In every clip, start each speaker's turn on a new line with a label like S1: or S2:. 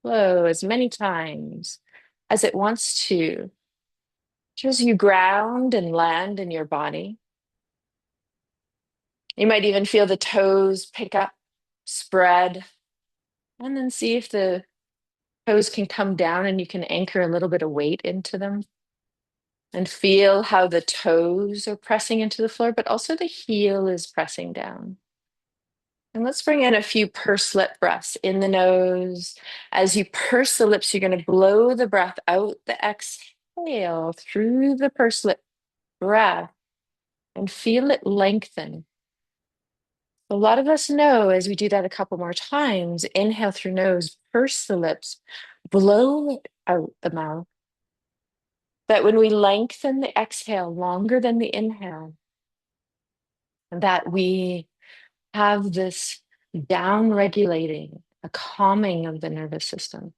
S1: flow as many times as it wants to. Just as you ground and land in your body. You might even feel the toes pick up, spread, and then see if the toes can come down and you can anchor a little bit of weight into them. And feel how the toes are pressing into the floor, but also the heel is pressing down. And let's bring in a few pursed lip breaths in the nose. As you purse the lips, you're going to blow the breath out the exhale through the pursed lip breath and feel it lengthen. A lot of us know as we do that a couple more times, inhale through nose, purse the lips, blow it out the mouth. That when we lengthen the exhale longer than the inhale, that we have this down regulating, a calming of the nervous system.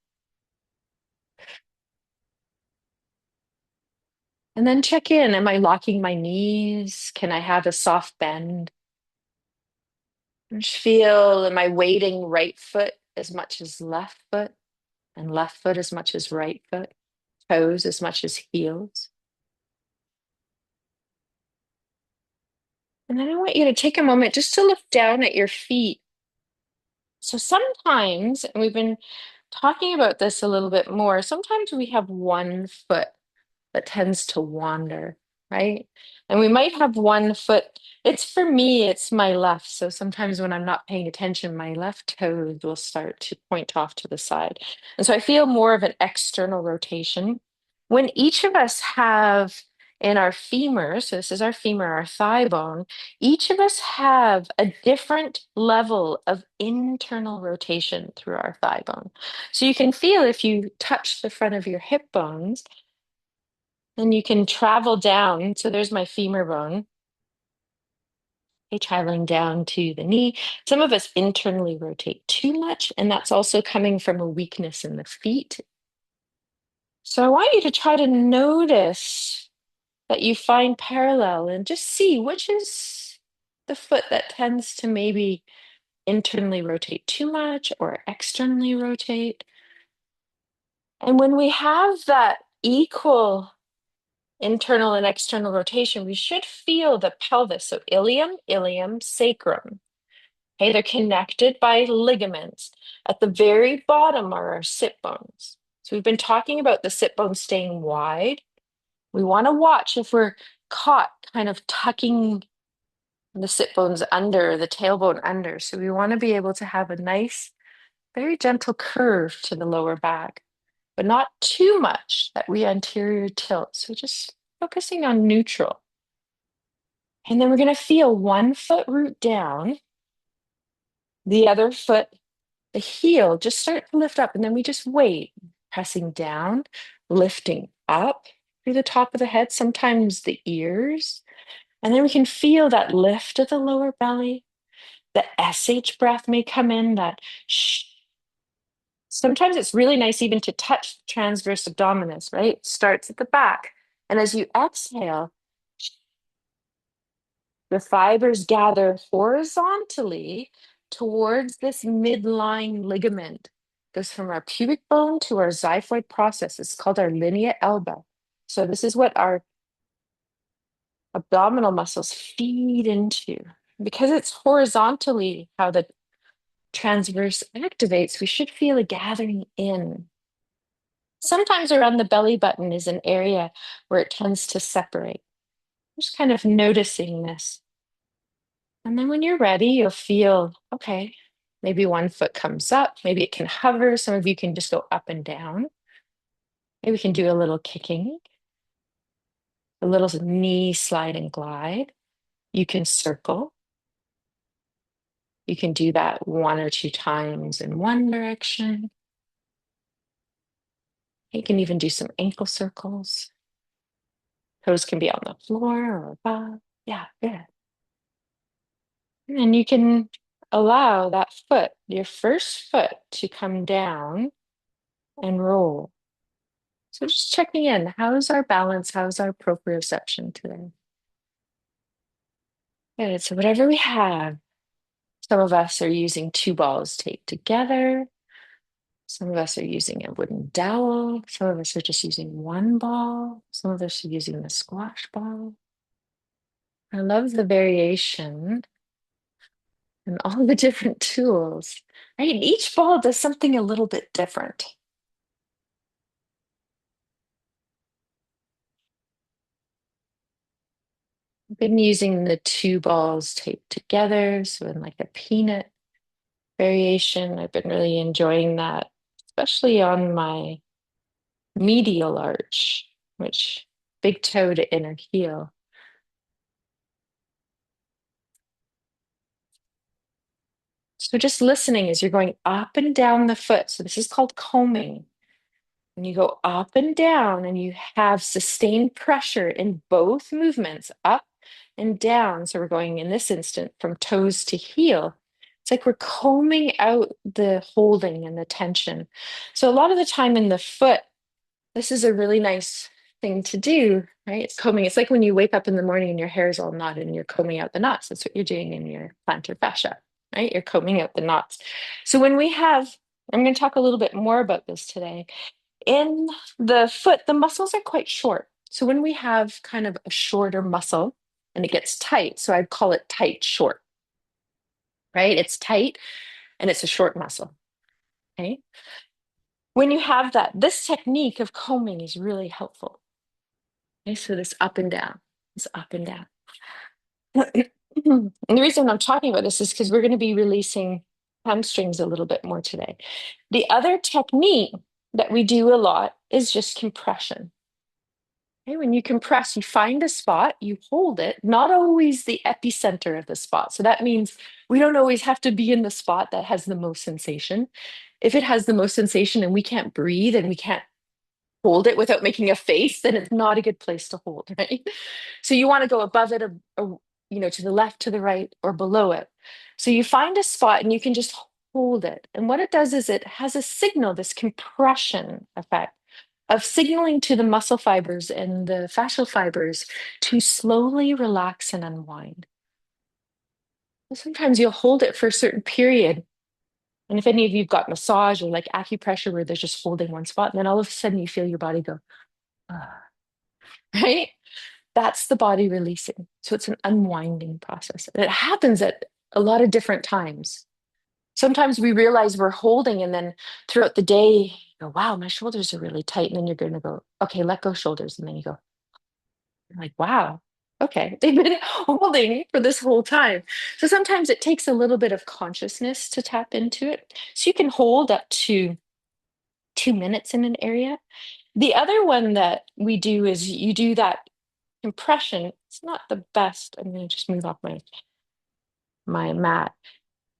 S1: And then check in. Am I locking my knees? Can I have a soft bend? Just feel, am I weighting right foot as much as left foot and left foot as much as right foot, toes as much as heels? And then I want you to take a moment just to look down at your feet. So sometimes, and we've been talking about this a little bit more, sometimes we have one foot that tends to wander, right? And we might have one foot. It's for me, it's my left. So sometimes when I'm not paying attention, my left toes will start to point off to the side. And so I feel more of an external rotation. When each of us have in our femur, so this is our femur, our thigh bone, each of us have a different level of internal rotation through our thigh bone. So you can feel if you touch the front of your hip bones, then you can travel down. So there's my femur bone. Okay, traveling down to the knee. Some of us internally rotate too much, and that's also coming from a weakness in the feet. So I want you to try to notice that you find parallel and just see which is the foot that tends to maybe internally rotate too much or externally rotate. And when we have that equal internal and external rotation, we should feel the pelvis. So ilium, ilium, sacrum. Okay, they're connected by ligaments. At the very bottom are our sit bones. So we've been talking about the sit bones staying wide. We want to watch if we're caught kind of tucking the sit bones under, the tailbone under. So we want to be able to have a nice, very gentle curve to the lower back, but not too much that we anterior tilt. So just focusing on neutral. And then we're going to feel one foot root down, the other foot, the heel, just start to lift up. And then we just wait, pressing down, lifting up through the top of the head, sometimes the ears. And then we can feel that lift of the lower belly. The SH breath may come in, that shh. Sometimes it's really nice even to touch transverse abdominis, right? Starts at the back. And as you exhale, the fibers gather horizontally towards this midline ligament. Goes from our pubic bone to our xiphoid process. It's called our linea alba. So this is what our abdominal muscles feed into. Because it's horizontally how the transverse activates, we should feel a gathering in. Sometimes around the belly button is an area where it tends to separate. Just kind of noticing this. And then when you're ready, you'll feel, okay, maybe one foot comes up, maybe it can hover. Some of you can just go up and down. Maybe we can do a little kicking, a little knee slide and glide. You can circle. You can do that one or two times in one direction. You can even do some ankle circles. Toes can be on the floor or above. Yeah, good. And you can allow that foot, your first foot, to come down and roll. So just checking in. How's our balance? How's our proprioception today? Good. So whatever we have, some of us are using two balls taped together. Some of us are using a wooden dowel. Some of us are just using one ball. Some of us are using the squash ball. I love the variation and all the different tools, right? And each ball does something a little bit different. I've been using the two balls taped together, so in like a peanut variation. I've been really enjoying that, especially on my medial arch, which big toe to inner heel. So just listening as you're going up and down the foot. So this is called combing. When you go up and down and you have sustained pressure in both movements, up and down. So we're going in this instant from toes to heel. It's like we're combing out the holding and the tension. So a lot of the time in the foot, this is a really nice thing to do, right? It's combing. It's like when you wake up in the morning and your hair is all knotted and you're combing out the knots. That's what you're doing in your plantar fascia, right? You're combing out the knots. So when we have, I'm going to talk a little bit more about this today. In the foot, the muscles are quite short. So when we have kind of a shorter muscle and it gets tight, so I'd call it tight short, right? It's tight and it's a short muscle. Okay. When you have that, this technique of combing is really helpful. Okay, so this up and down, this up and down. And the reason I'm talking about this is because we're going to be releasing hamstrings a little bit more today. The other technique that we do a lot is just compression. Okay, when you compress, you find a spot, you hold it, not always the epicenter of the spot. So that means we don't always have to be in the spot that has the most sensation. If it has the most sensation and we can't breathe and we can't hold it without making a face, then it's not a good place to hold, right? So you want to go above it or to the left, to the right, or below it. So you find a spot and you can just hold it. And what it does is it has a signal, this compression effect of signaling to the muscle fibers and the fascial fibers to slowly relax and unwind. Sometimes you'll hold it for a certain period. And if any of you've got massage or like acupressure where they're just holding one spot, and then all of a sudden you feel your body go, ah, right? That's the body releasing. So it's an unwinding process. And it happens at a lot of different times. Sometimes we realize we're holding, and then throughout the day, you go, wow, my shoulders are really tight. And then you're going to go, okay, let go shoulders. And then you go, you're like, wow, okay, they've been holding for this whole time. So sometimes it takes a little bit of consciousness to tap into it. So you can hold up to 2 minutes in an area. The other one that we do is you do that compression. It's not the best. I'm going to just move off my mat,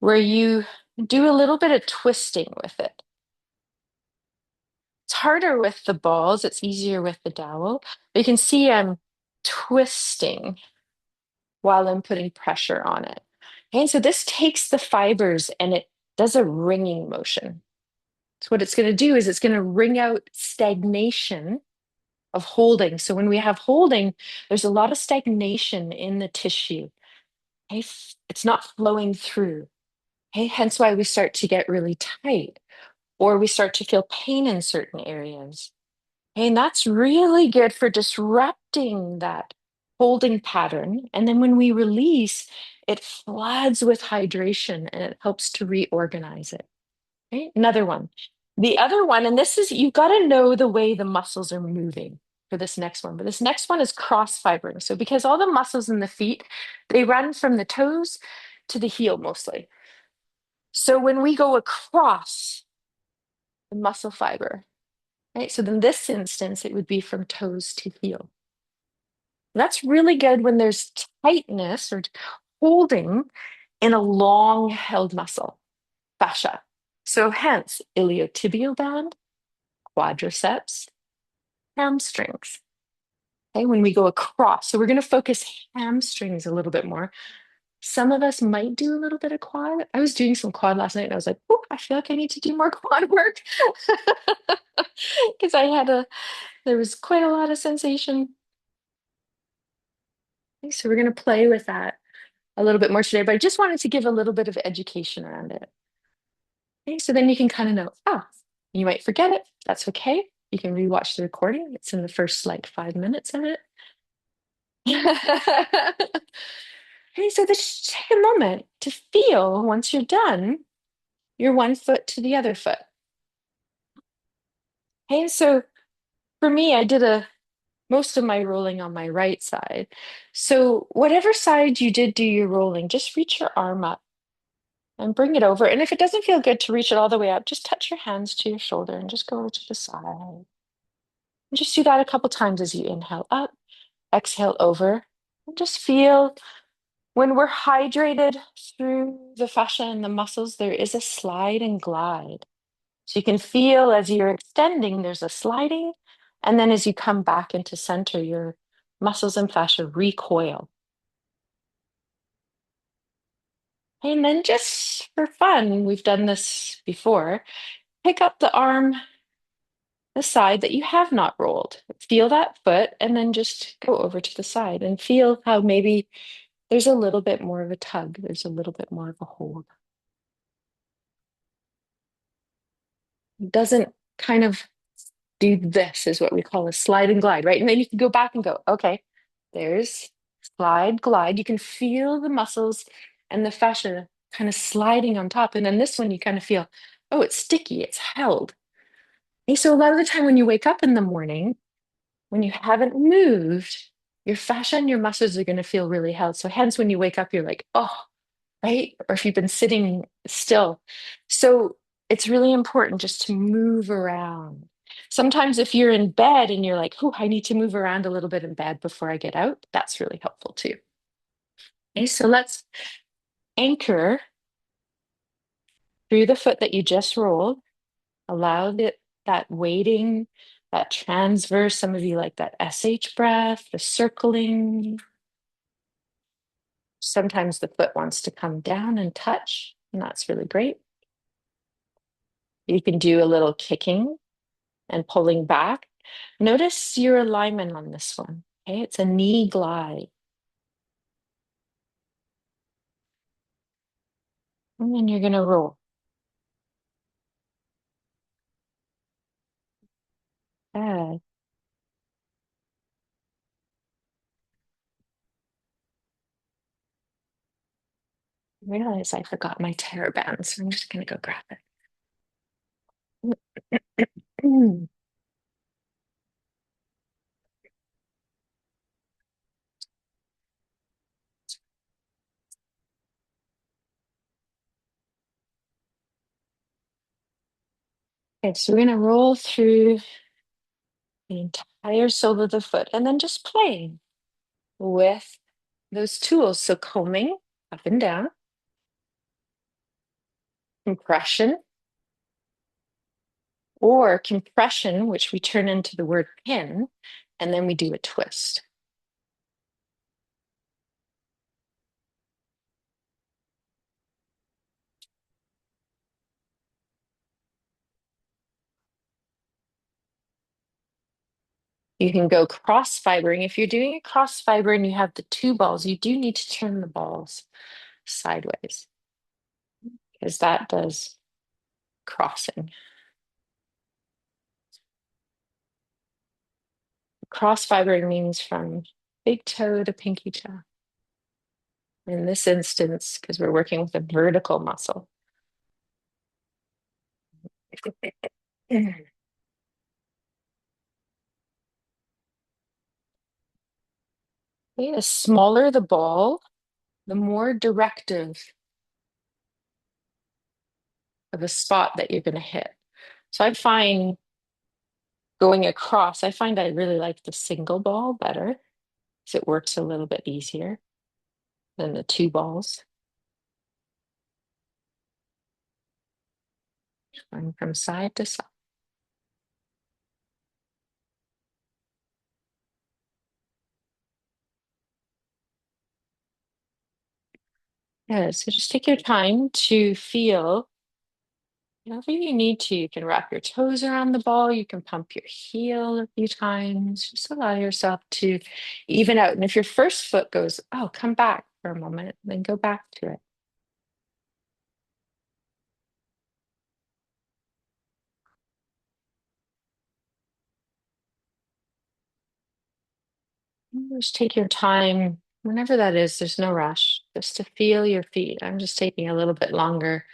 S1: where you do a little bit of twisting with it. It's harder with the balls, it's easier with the dowel. But you can see I'm twisting while I'm putting pressure on it. And so this takes the fibers and it does a wringing motion. So what it's going to do is it's going to wring out stagnation of holding. So when we have holding, there's a lot of stagnation in the tissue. Okay? It's not flowing through. Okay? Hence why we start to get really tight or we start to feel pain in certain areas. And that's really good for disrupting that holding pattern. And then when we release, it floods with hydration and it helps to reorganize it. Right? Another one. The other one, and this is, you've got to know the way the muscles are moving for this next one. But this next one is cross fibering. So because all the muscles in the feet, they run from the toes to the heel mostly. So when we go across the muscle fiber, right? So in this instance, it would be from toes to heel. That's really good when there's tightness or holding in a long held muscle, fascia. So hence iliotibial band, quadriceps, hamstrings. Okay, when we go across. So we're going to focus hamstrings a little bit more. Some of us might do a little bit of quad. I was doing some quad last night and I was like, oh, I feel like I need to do more quad work because there was quite a lot of sensation. Okay, so we're going to play with that a little bit more today, but I just wanted to give a little bit of education around it. Okay, so then you can kind of know, You might forget it. That's okay. You can rewatch the recording. It's in the first like 5 minutes of it. Okay, so just take a moment to feel once you're done your one foot to the other foot. Okay, so for me, I did a most of my rolling on my right side. So whatever side you did do your rolling, just reach your arm up and bring it over. And if it doesn't feel good to reach it all the way up, just touch your hands to your shoulder and just go over to the side. And just do that a couple times as you inhale up, exhale over, and just feel when we're hydrated through the fascia and the muscles, there is a slide and glide. So you can feel as you're extending, there's a sliding. And then as you come back into center, your muscles and fascia recoil. And then just for fun, we've done this before, pick up the arm, the side that you have not rolled. Feel that foot and then just go over to the side and feel how maybe there's a little bit more of a tug. There's a little bit more of a hold. It doesn't kind of do this is what we call a slide and glide, right? And then you can go back and go, okay, there's slide, glide. You can feel the muscles and the fascia kind of sliding on top. And then this one, you kind of feel, oh, it's sticky, it's held. And so a lot of the time when you wake up in the morning, when you haven't moved, your fascia and your muscles are going to feel really held. So hence when you wake up, you're like, oh, right? Or if you've been sitting still. So it's really important just to move around. Sometimes if you're in bed and you're like, oh, I need to move around a little bit in bed before I get out, that's really helpful too. Okay, so let's anchor through the foot that you just rolled. Allow that weighting, that transverse. Some of you like that SH breath, the circling. Sometimes the foot wants to come down and touch, and that's really great. You can do a little kicking and pulling back. Notice your alignment on this one. Okay, it's a knee glide. And then you're going to roll. Good. I realize I forgot my terror band, so I'm just going to go grab it. Okay, so we're going to roll through the entire sole of the foot and then just playing with those tools. So combing up and down, compression, or compression, which we turn into the word pin, and then we do a twist. You can go cross fibering. If you're doing a cross fiber and you have the two balls, you do need to turn the balls sideways because that does crossing. Cross fibering means from big toe to pinky toe. In this instance, because we're working with a vertical muscle. Okay, the smaller the ball, the more directive of a spot that you're going to hit. So I find going across, I find I really like the single ball better because it works a little bit easier than the two balls. Going from side to side. Yeah, so just take your time to feel whatever you need to. You can wrap your toes around the ball, you can pump your heel a few times. Just allow yourself to even out. And if your first foot goes, oh, come back for a moment, then go back to it. Just take your time, whenever that is, there's no rush, just to feel your feet. I'm just taking a little bit longer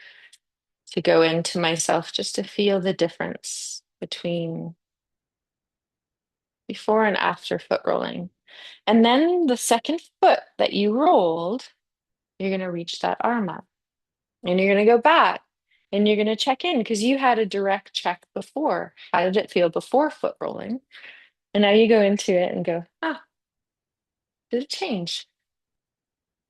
S1: to go into myself, just to feel the difference between before and after foot rolling. And then the second foot that you rolled, you're going to reach that arm up and you're going to go back and you're going to check in because you had a direct check before. How did it feel before foot rolling? And now you go into it and go, ah, did it change?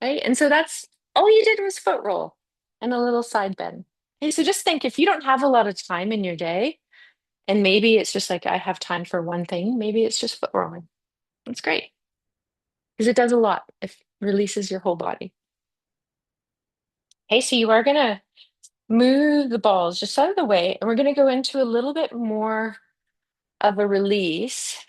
S1: Right. And so that's all you did was foot roll and a little side bend. Hey, so just think if you don't have a lot of time in your day, and maybe it's just like I have time for one thing, maybe it's just foot rolling. That's great because it does a lot. It releases your whole body. Okay, so you are going to move the balls just out of the way, and we're going to go into a little bit more of a release.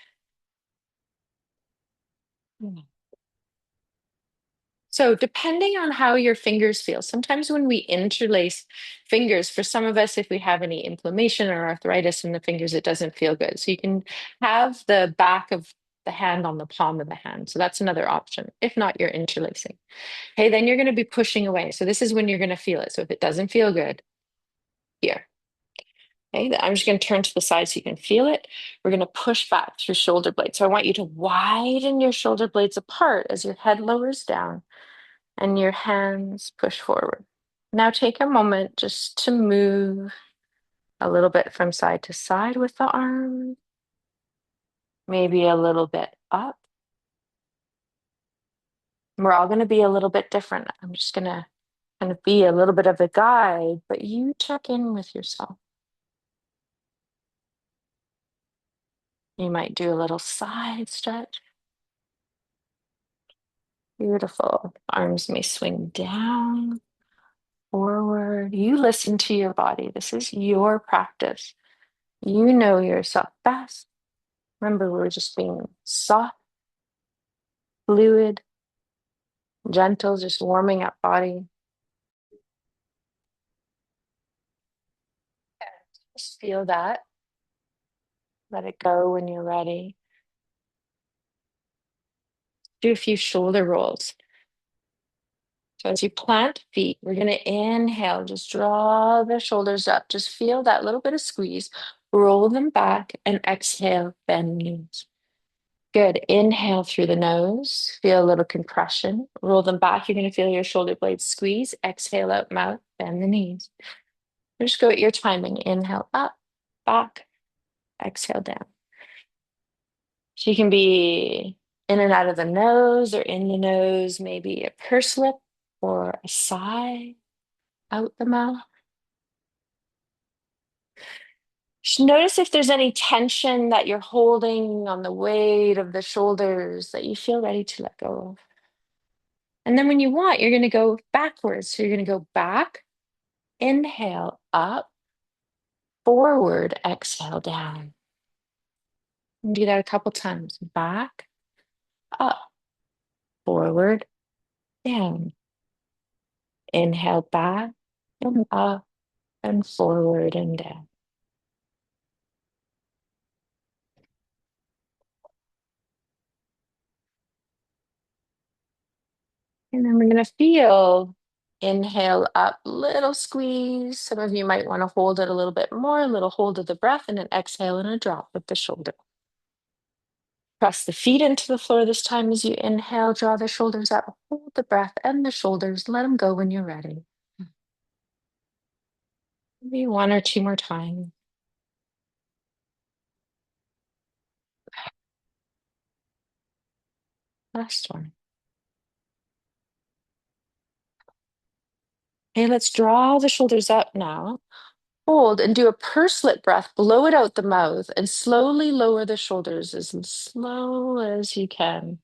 S1: So, depending on how your fingers feel, sometimes when we interlace fingers, for some of us, if we have any inflammation or arthritis in the fingers, it doesn't feel good. So, you can have the back of the hand on the palm of the hand. So, that's another option. If not, you're interlacing. Okay, then you're going to be pushing away. So, this is when you're going to feel it. So, if it doesn't feel good, here. Okay, I'm just going to turn to the side so you can feel it. We're going to push back through shoulder blades. So, I want you to widen your shoulder blades apart as your head lowers down and your hands push forward. Now take a moment just to move a little bit from side to side with the arm, maybe a little bit up. We're all going to be a little bit different. I'm just going to kind of be a little bit of a guide, but you check in with yourself. You might do a little side stretch. Beautiful. Arms may swing down, forward. You listen to your body. This is your practice. You know yourself best. Remember, we're just being soft, fluid, gentle, just warming up body. Just feel that. Let it go when you're ready. Do a few shoulder rolls. So as you plant feet, we're going to inhale, just draw the shoulders up. Just feel that little bit of squeeze. Roll them back and exhale, bend knees. Good. Inhale through the nose. Feel a little compression. Roll them back. You're going to feel your shoulder blades squeeze. Exhale out mouth, bend the knees. Just go at your timing. Inhale up, back, exhale down. So you can be in and out of the nose or in the nose, maybe a pursed lip or a sigh out the mouth. Just notice if there's any tension that you're holding on the weight of the shoulders that you feel ready to let go of. And then when you want, you're going to go backwards. So you're going to go back, inhale, up, forward, exhale, down. And do that a couple times. Back, up, forward, down. Inhale back and up and forward and down. And then we're going to feel inhale up, little squeeze. Some of you might want to hold it a little bit more, a little hold of the breath, and an exhale and a drop of the shoulder. Press the feet into the floor this time as you inhale, draw the shoulders up, hold the breath and the shoulders, let them go when you're ready. Maybe one or two more times. Last one. Okay, let's draw the shoulders up now. Hold and do a pursed lip breath. Blow it out the mouth and slowly lower the shoulders as slow as you can.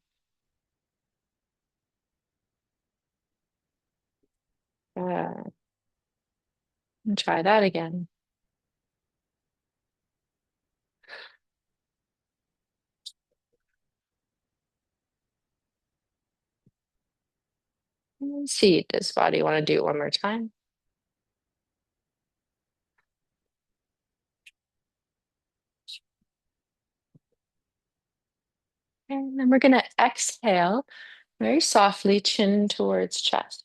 S1: Uh, and try that again. And see, does body want to do it one more time? And then we're going to exhale very softly, chin towards chest.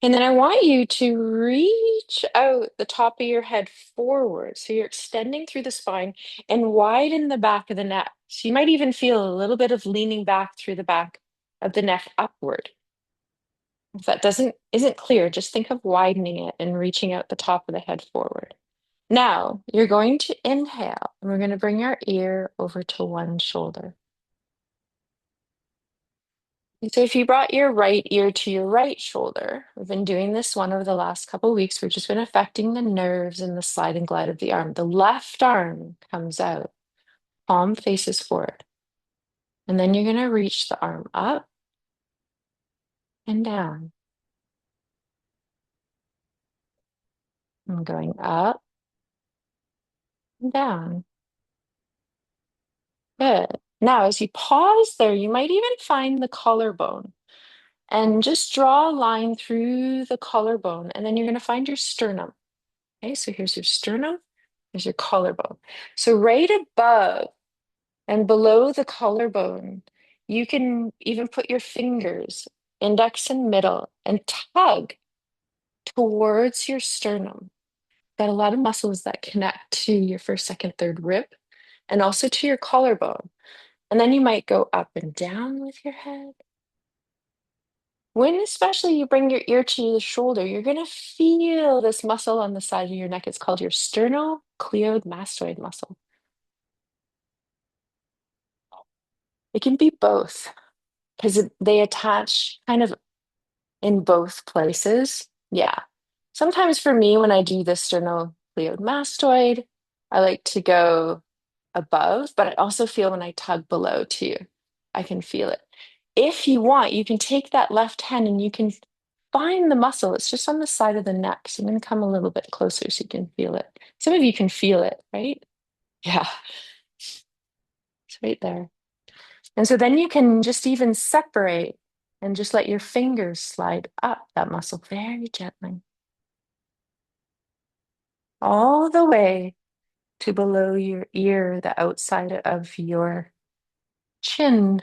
S1: And then I want you to reach out the top of your head forward. So you're extending through the spine and widen the back of the neck. So you might even feel a little bit of leaning back through the back of the neck upward. If that isn't clear, just think of widening it and reaching out the top of the head forward. Now you're going to inhale, and we're going to bring our ear over to one shoulder. And so if you brought your right ear to your right shoulder, we've been doing this one over the last couple of weeks. We've just been affecting the nerves and the slide and glide of the arm. The left arm comes out, palm faces forward. And then you're going to reach the arm up and down. And going up and down. Good. Now, as you pause there, you might even find the collarbone and just draw a line through the collarbone. And then you're going to find your sternum. Okay, so here's your sternum, here's your collarbone. So right above and below the collarbone, you can even put your fingers, index and middle, and tug towards your sternum. Got a lot of muscles that connect to your first, second, third rib, and also to your collarbone. And then you might go up and down with your head. When especially you bring your ear to the shoulder, you're going to feel this muscle on the side of your neck. It's called your sternocleidomastoid muscle. It can be both because they attach kind of in both places. Yeah. Sometimes for me, when I do the sternocleidomastoid, I like to go above, but I also feel when I tug below too. I can feel it. If you want, you can take that left hand and you can find the muscle. It's just on the side of the neck. So I'm going to come a little bit closer so you can feel it. Some of you can feel it, right? Yeah, it's right there. And so then you can just even separate and just let your fingers slide up that muscle very gently, all the way to below your ear, the outside of your chin,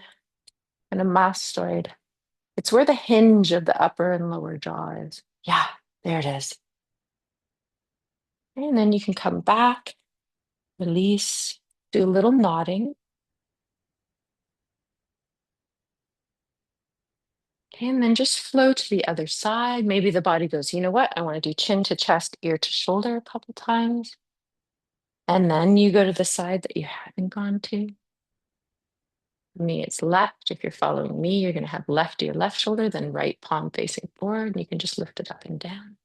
S1: and a mastoid. It's where the hinge of the upper and lower jaw is. Yeah, there it is. And then you can come back, release, do a little nodding. Okay, and then just flow to the other side. Maybe the body goes, you know what? I want to do chin to chest, ear to shoulder a couple times. And then you go to the side that you haven't gone to. For me, it's left. If you're following me, you're going to have left ear, left shoulder, then right palm facing forward. And you can just lift it up and down.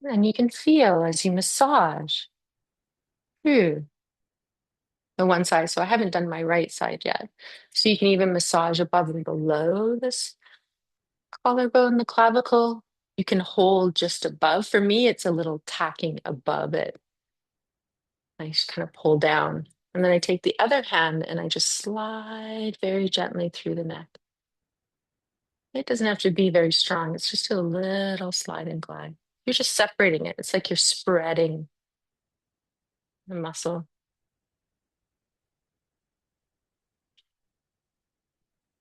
S1: And you can feel as you massage through the one side. So I haven't done my right side yet. So you can even massage above and below this collarbone, the clavicle. You can hold just above. For me, it's a little tacking above it. I just kind of pull down. And then I take the other hand and I just slide very gently through the neck. It doesn't have to be very strong. It's just a little slide and glide. You're just separating it. It's like you're spreading the muscle.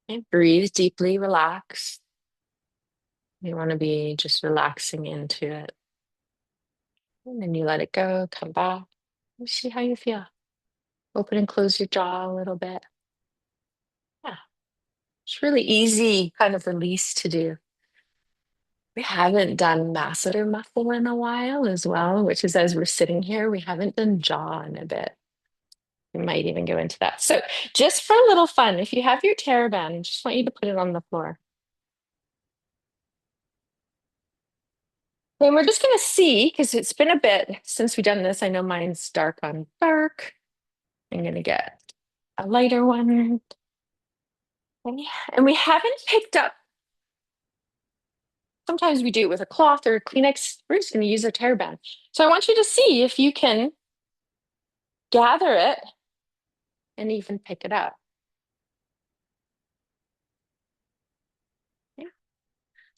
S1: And breathe deeply, relax. You want to be just relaxing into it. And then you let it go, come back. You see how you feel. Open and close your jaw a little bit. Yeah, it's really easy kind of release to do. We haven't done masseter muffle in a while as well, which is as we're sitting here, we haven't done jaw in a bit. We might even go into that. So just for a little fun, if you have your TerraBand, I just want you to put it on the floor. And we're just going to see, because it's been a bit since we've done this. I know mine's dark on dark. I'm going to get a lighter one. And we haven't picked up, sometimes we do it with a cloth or a Kleenex. We're just going to use a TerraBand. So I want you to see if you can gather it and even pick it up.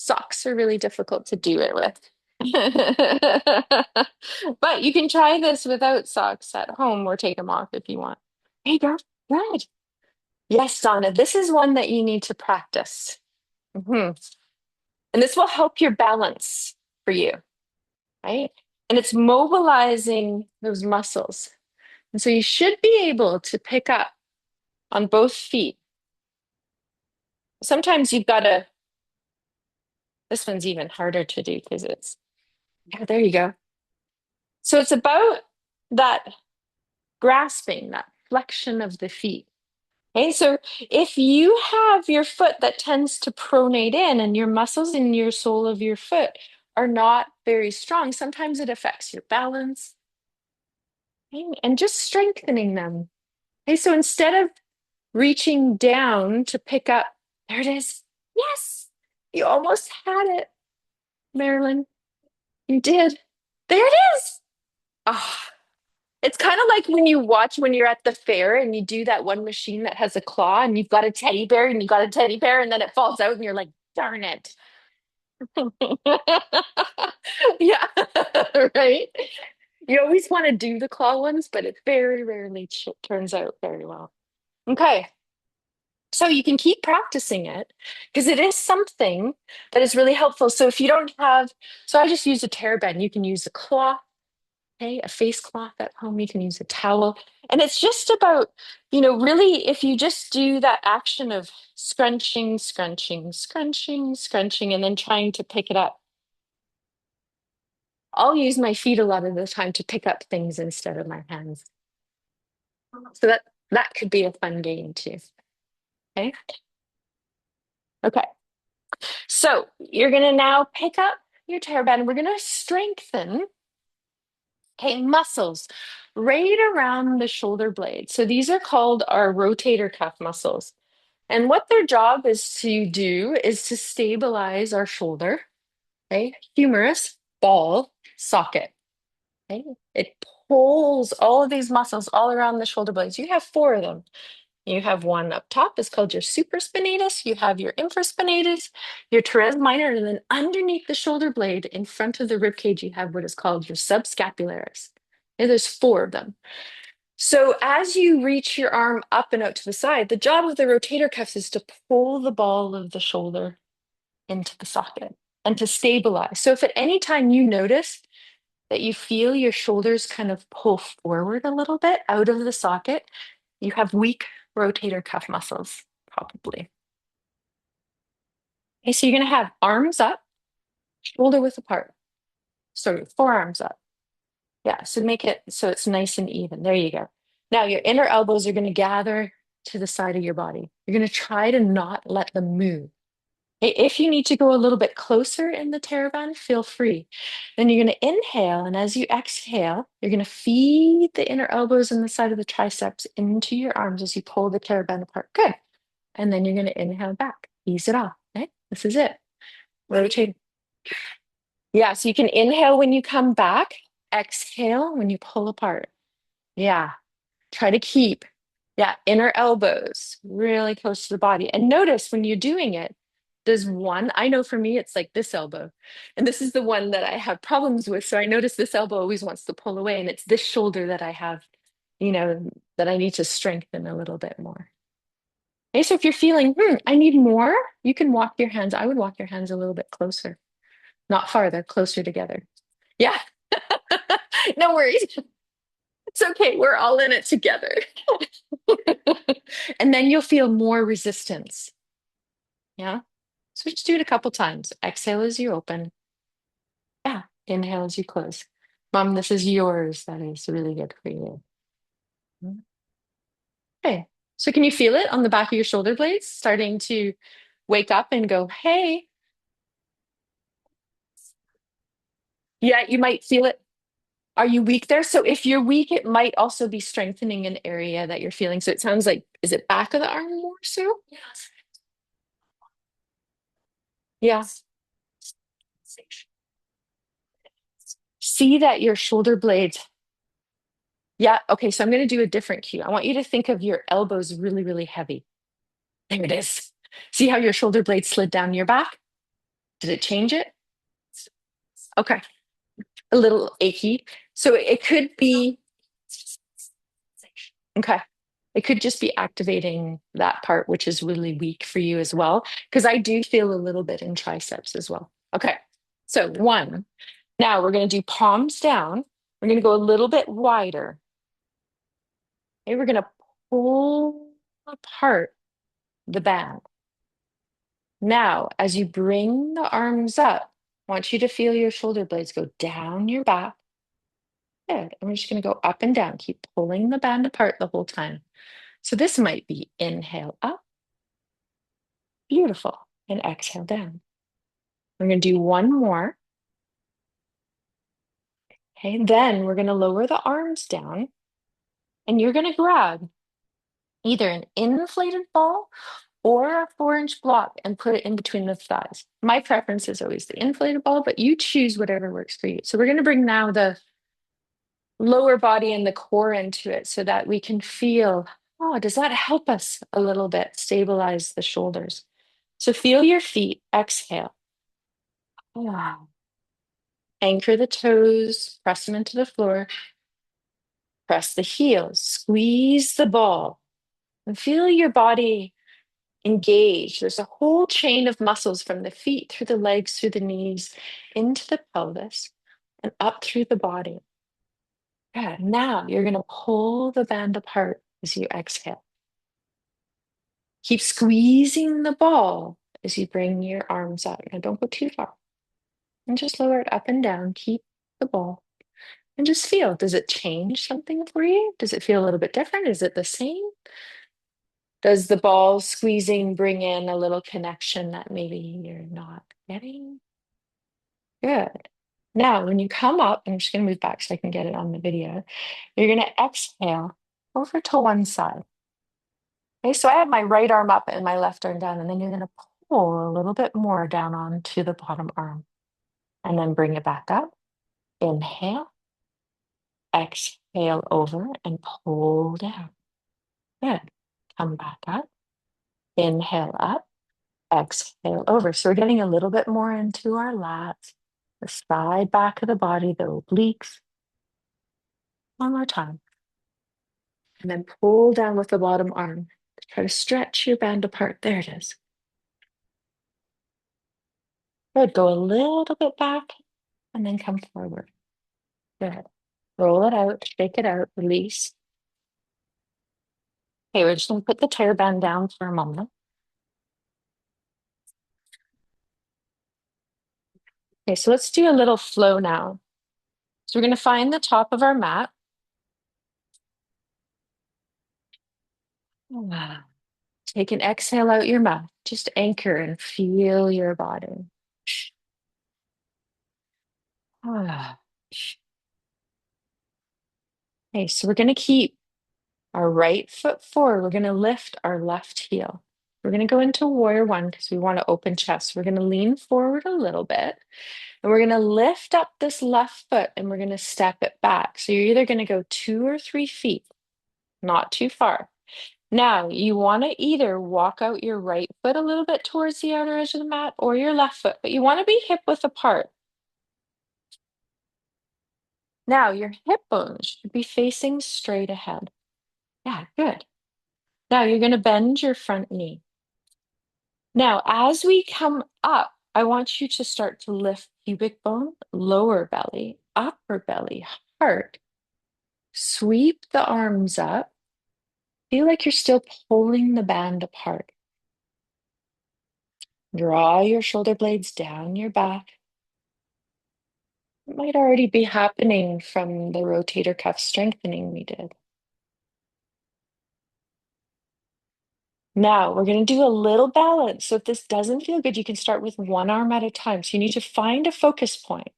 S1: Socks are really difficult to do it with. But you can try this without socks at home or take them off if you want. Hey, girl, good. Yes, Donna, this is one that you need to practice. Mhm. And this will help your balance for you, right? And it's mobilizing those muscles. And so you should be able to pick up on both feet. Sometimes you've got to, this one's even harder to do because yeah, there you go. So it's about that grasping, that flexion of the feet. Okay, so if you have your foot that tends to pronate in and your muscles in your sole of your foot are not very strong, sometimes it affects your balance, okay, and just strengthening them. Okay, so instead of reaching down to pick up, there it is. Yes, you almost had it, Marilyn. You did. There it is. Ah, it's kind of like when you watch when you're at the fair and you do that one machine that has a claw and you've got a teddy bear and you got a teddy bear and then it falls out and you're like, darn it. Yeah, right. You always want to do the claw ones, but it very rarely turns out very well. Okay. So you can keep practicing it because it is something that is really helpful. So if you don't have, so I just use a tear bend. You can use a cloth, okay, a face cloth at home. You can use a towel. And it's just about, really, if you just do that action of scrunching, scrunching, scrunching, scrunching, and then trying to pick it up. I'll use my feet a lot of the time to pick up things instead of my hands. So that could be a fun game too. Okay. Okay. So you're gonna now pick up your tear band. We're gonna strengthen, okay, muscles right around the shoulder blade. So these are called our rotator cuff muscles. And what their job is to do is to stabilize our shoulder, okay? Humerus, ball, socket. Okay? It pulls all of these muscles all around the shoulder blades. You have four of them. You have one up top, it's called your supraspinatus. You have your infraspinatus, your teres minor, and then underneath the shoulder blade in front of the rib cage, you have what is called your subscapularis. And there's four of them. So as you reach your arm up and out to the side, the job of the rotator cuffs is to pull the ball of the shoulder into the socket and to stabilize. So if at any time you notice that you feel your shoulders kind of pull forward a little bit out of the socket, you have weak rotator cuff muscles, probably. Okay, so you're going to have arms up, shoulder width apart. So forearms up. Yeah, so make it so it's nice and even. There you go. Now your inner elbows are going to gather to the side of your body. You're going to try to not let them move. If you need to go a little bit closer in the TerraBand, feel free. Then you're going to inhale, and as you exhale, you're going to feed the inner elbows and the side of the triceps into your arms as you pull the TerraBand apart. Good. And then you're going to inhale back. Ease it off. Okay? This is it. Rotate. Yeah, so you can inhale when you come back, exhale when you pull apart. Yeah. Try to keep, yeah, inner elbows really close to the body. And notice when you're doing it, there's one, I know for me, it's like this elbow. And this is the one that I have problems with. So I notice this elbow always wants to pull away. And it's this shoulder that I have, that I need to strengthen a little bit more. Okay, so if you're feeling, I need more, you can walk your hands. I would walk your hands a little bit closer, not farther, closer together. Yeah, no worries. It's okay. We're all in it together. And then you'll feel more resistance. Yeah. So just do it a couple times. Exhale as you open. Yeah. Inhale as you close. Mom, this is yours. That is really good for you. Okay. So can you feel it on the back of your shoulder blades starting to wake up and go, hey? Yeah, you might feel it. Are you weak there? So if you're weak, it might also be strengthening an area that you're feeling. So it sounds like, is it back of the arm more so? Yeah. See that your shoulder blades. Yeah. Okay. So I'm going to do a different cue. I want you to think of your elbows really, really heavy. There it is. See how your shoulder blade slid down your back? Did it change it? Okay. A little achy. So it could be, okay. It could just be activating that part, which is really weak for you as well. Because I do feel a little bit in triceps as well. Okay. So one. Now we're going to do palms down. We're going to go a little bit wider. Okay, we're going to pull apart the band. Now, as you bring the arms up, I want you to feel your shoulder blades go down your back. Good. And we're just going to go up and down. Keep pulling the band apart the whole time. So this might be inhale up. Beautiful. And exhale down. We're going to do one more. Okay. Then we're going to lower the arms down and you're going to grab either an inflated ball or a 4-inch block and put it in between the thighs. My preference is always the inflated ball, but you choose whatever works for you. So we're going to bring now the lower body and the core into it so that we can feel, oh, does that help us a little bit stabilize the shoulders? So feel your feet, exhale. Wow. Anchor the toes, press them into the floor, press the heels, squeeze the ball, and feel your body engage. There's a whole chain of muscles from the feet through the legs, through the knees, into the pelvis, and up through the body. Good. Now you're going to pull the band apart as you exhale. Keep squeezing the ball as you bring your arms up. Now don't go too far. And just lower it up and down. Keep the ball. And just feel, does it change something for you? Does it feel a little bit different? Is it the same? Does the ball squeezing bring in a little connection that maybe you're not getting? Good. Now, when you come up, I'm just going to move back so I can get it on the video. You're going to exhale over to one side. Okay, so I have my right arm up and my left arm down, and then you're going to pull a little bit more down onto the bottom arm and then bring it back up. Inhale, exhale over and pull down. Good. Come back up. Inhale up, exhale over. So we're getting a little bit more into our lats, the side back of the body, the obliques. One more time. And then pull down with the bottom arm. Try to stretch your band apart. There it is. Good. Go a little bit back and then come forward. Good. Roll it out, shake it out, release. Okay, we're just going to put the tear band down for a moment. Okay, so let's do a little flow now. So we're going to find the top of our mat. Wow. Take an exhale out your mouth. Just anchor and feel your body. Ah. Okay, so we're going to keep our right foot forward. We're going to lift our left heel. We're going to go into warrior one because we want to open chest. We're going to lean forward a little bit and we're going to lift up this left foot and we're going to step it back. So you're either going to go 2 or 3 feet, not too far. Now you want to either walk out your right foot a little bit towards the outer edge of the mat or your left foot, but you want to be hip width apart. Now your hip bones should be facing straight ahead. Yeah, good. Now you're going to bend your front knee. Now, as we come up, I want you to start to lift pubic bone, lower belly, upper belly, heart. Sweep the arms up. Feel like you're still pulling the band apart. Draw your shoulder blades down your back. It might already be happening from the rotator cuff strengthening we did. Now we're going to do a little balance. So if this doesn't feel good, you can start with one arm at a time. So you need to find a focus point.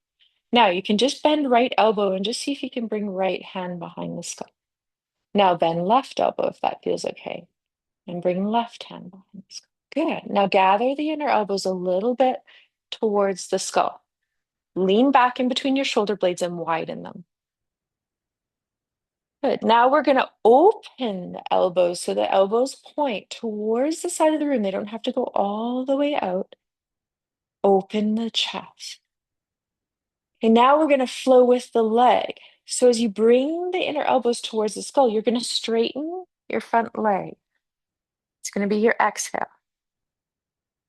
S1: Now you can just bend right elbow and just see if you can bring right hand behind the skull. Now bend left elbow if that feels okay. And bring left hand behind the skull. Good. Now gather the inner elbows a little bit towards the skull. Lean back in between your shoulder blades and widen them. Good. Now we're going to open the elbows so the elbows point towards the side of the room. They don't have to go all the way out. open the chest. And now we're going to flow with the leg. So as you bring the inner elbows towards the skull, you're going to straighten your front leg. It's going to be your exhale.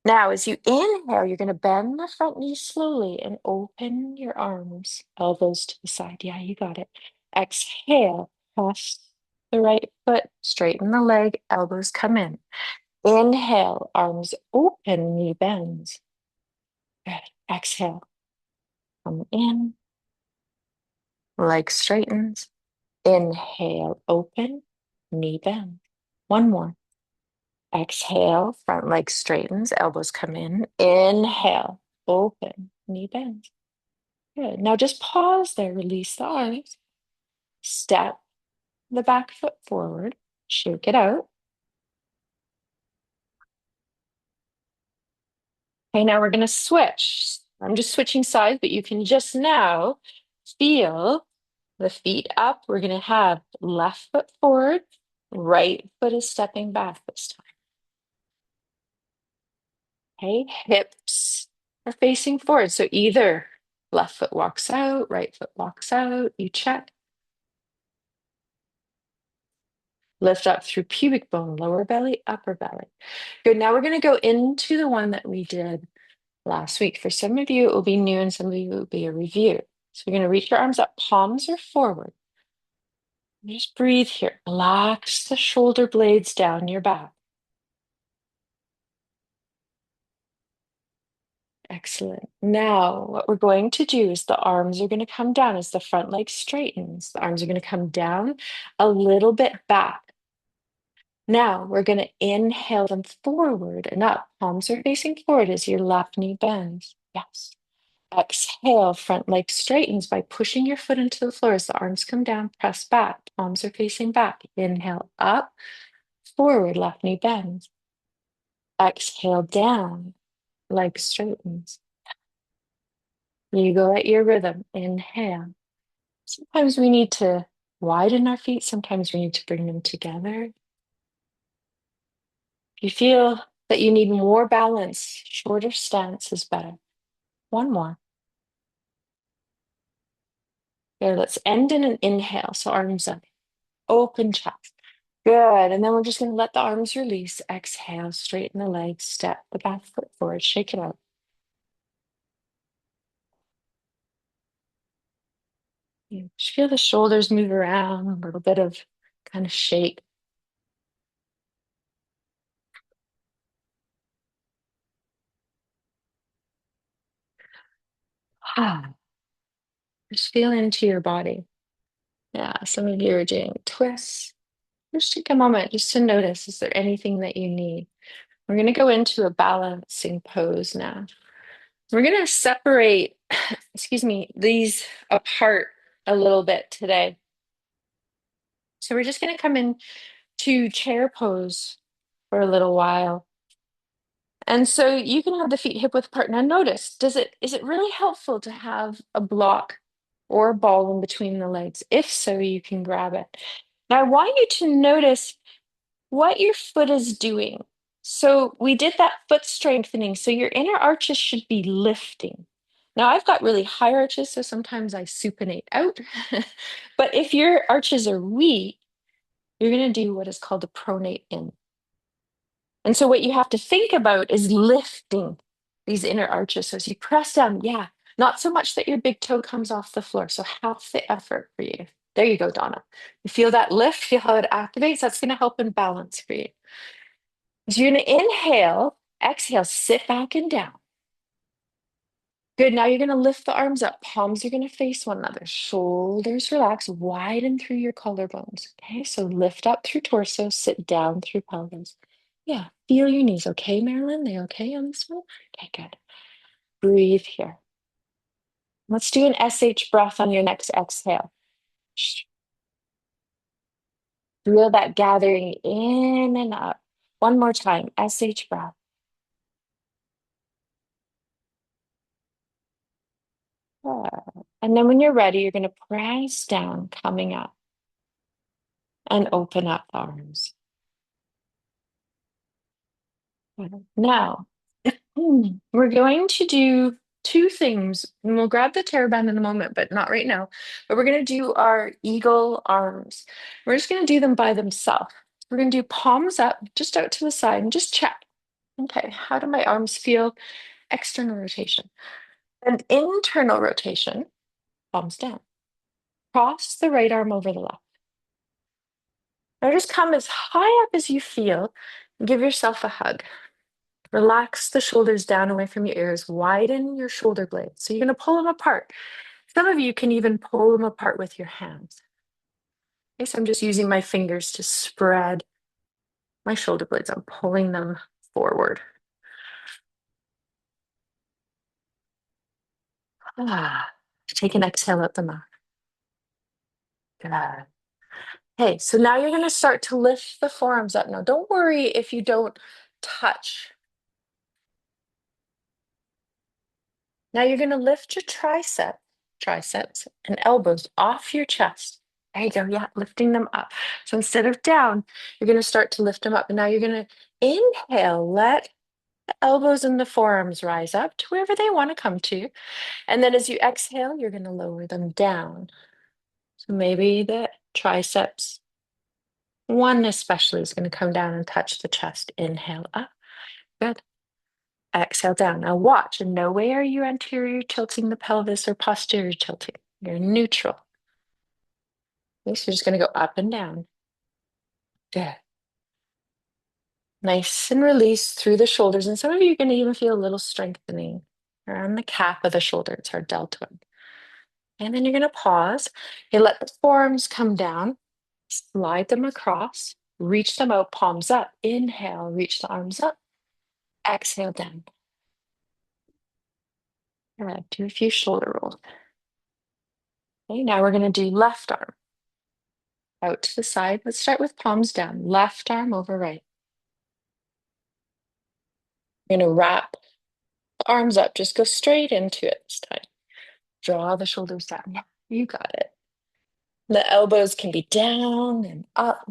S1: Now, as you inhale, you're going to bend the front knee slowly and open your arms, elbows to the side. Yeah, you got it. Exhale, press the right foot, straighten the leg, elbows come in. Inhale, arms open, knee bends. Good. Exhale, come in, leg straightens. Inhale, open, knee bend. One more. Exhale, front leg straightens, elbows come in. Inhale, open, knee bends. Good. Now just pause there, release the arms. Step the back foot forward, shake it out. Okay, now we're going to switch. I'm just switching sides, but you can just now feel the feet up. We're going to have left foot forward, right foot is stepping back this time. Okay, hips are facing forward. So either left foot walks out, right foot walks out, you check. Lift up through pubic bone, lower belly, upper belly. Good, now we're gonna go into the one that we did last week. For some of you, it will be new and some of you it will be a review. So we're gonna reach your arms up, palms are forward. Just breathe here. Relax the shoulder blades down your back. Excellent. Now, what we're going to do is the arms are going to come down as the front leg straightens. The arms are going to come down a little bit back. Now, we're going to inhale them forward and up. Palms are facing forward as your left knee bends. Yes. Exhale, front leg straightens by pushing your foot into the floor as the arms come down, press back. Palms are facing back. Inhale up, forward, left knee bends. Exhale down, leg straightens. You go at your rhythm. Inhale. Sometimes we need to widen our feet. Sometimes we need to bring them together. If you feel that you need more balance, shorter stance is better. One more. Here, let's end in an inhale. So arms up, open chest. Good. And then we're just going to let the arms release. Exhale, straighten the legs, step the back foot forward, shake it out. You just feel the shoulders move around, a little bit of kind of shake. Ah, just feel into your body. Yeah, some of you are doing twists. Just take a moment just to notice, is there anything that you need? We're going to go into a balancing pose now. We're going to separate, excuse me, these apart a little bit today. So we're just going to come in to chair pose for a little while. And so you can have the feet hip width apart. Now notice, is it really helpful to have a block or a ball in between the legs? If so, you can grab it. Now I want you to notice what your foot is doing. So we did that foot strengthening. So your inner arches should be lifting. Now I've got really high arches, so sometimes I supinate out. But if your arches are weak, you're going to do what is called a pronate in. And so what you have to think about is lifting these inner arches. So as you press down, yeah, not so much that your big toe comes off the floor. So half the effort for you. There you go, Donna. You feel that lift, feel how it activates. That's going to help in balance for you. So you're going to inhale, exhale, sit back and down. Good. Now you're going to lift the arms up. Palms are going to face one another. Shoulders relax, widen through your collarbones. Okay, so lift up through torso, sit down through pelvis. Yeah, feel your knees. Okay, Marilyn? They okay on this one? Okay, good. Breathe here. Let's do an SH breath on your next exhale. Feel that gathering in and up. One more time, SH breath. And then when you're ready, you're going to press down, coming up, and open up the arms. Now, We're going to do two things, and we'll grab the TerraBand in a moment, but not right now. But we're going to do our eagle arms. We're just going to do them by themselves. We're going to do palms up, just out to the side, and just check. Okay, how do my arms feel? External rotation. And internal rotation, palms down. Cross the right arm over the left. Now just come as high up as you feel and give yourself a hug. Relax the shoulders down away from your ears. Widen your shoulder blades. So you're going to pull them apart. Some of you can even pull them apart with your hands. Okay, so I'm just using my fingers to spread my shoulder blades. I'm pulling them forward. Take an exhale out the mouth. Good. Okay, so now you're going to start to lift the forearms up. Now, don't worry if you don't touch. Now you're going to lift your triceps and elbows off your chest. There you go. Yeah, lifting them up. So instead of down, you're going to start to lift them up. And now you're going to inhale, let the elbows and the forearms rise up to wherever they want to come to. And then as you exhale, you're going to lower them down. So maybe the triceps, one especially, is going to come down and touch the chest. Inhale up. Good. Exhale down. Now watch. In no way are you anterior tilting the pelvis or posterior tilting. You're neutral. Okay, so you're just going to go up and down. Good. Nice and release through the shoulders. And some of you are going to even feel a little strengthening around the cap of the shoulder. It's our deltoid. And then you're going to pause. You let the forearms come down. Slide them across. Reach them out, palms up. Inhale, reach the arms up. Exhale down. Good. Do a few shoulder rolls. Okay, now we're going to do left arm. Out to the side. Let's start with palms down. Left arm over right. You're going to wrap the arms up. Just go straight into it this time. Draw the shoulders down. Yeah, you got it. The elbows can be down and up.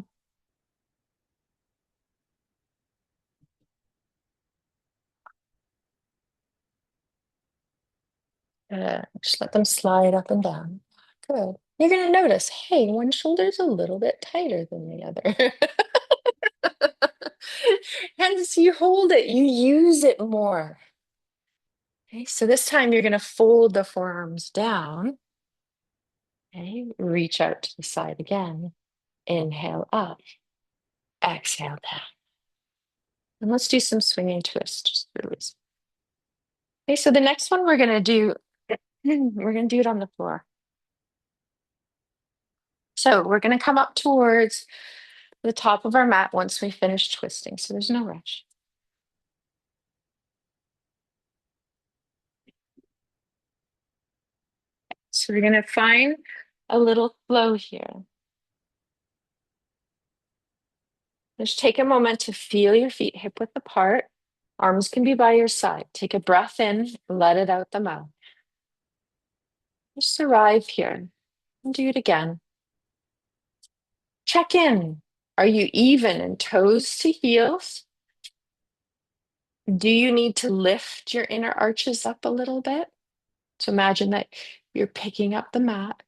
S1: Just let them slide up and down. Good. You're going to notice, hey, one shoulder's a little bit tighter than the other. Hence, you hold it, you use it more. Okay, so this time you're going to fold the forearms down. Okay, reach out to the side again. Inhale up. Exhale down. And let's do some swinging twists. Just release. Okay, so the next one we're going to do, we're going to do it on the floor. So we're going to come up towards the top of our mat once we finish twisting. So there's no rush. So we're going to find a little flow here. Just take a moment to feel your feet hip width apart. Arms can be by your side. Take a breath in, let it out the mouth. Just arrive here and do it again. Check in. Are you even in toes to heels? Do you need to lift your inner arches up a little bit? So imagine that you're picking up the mat.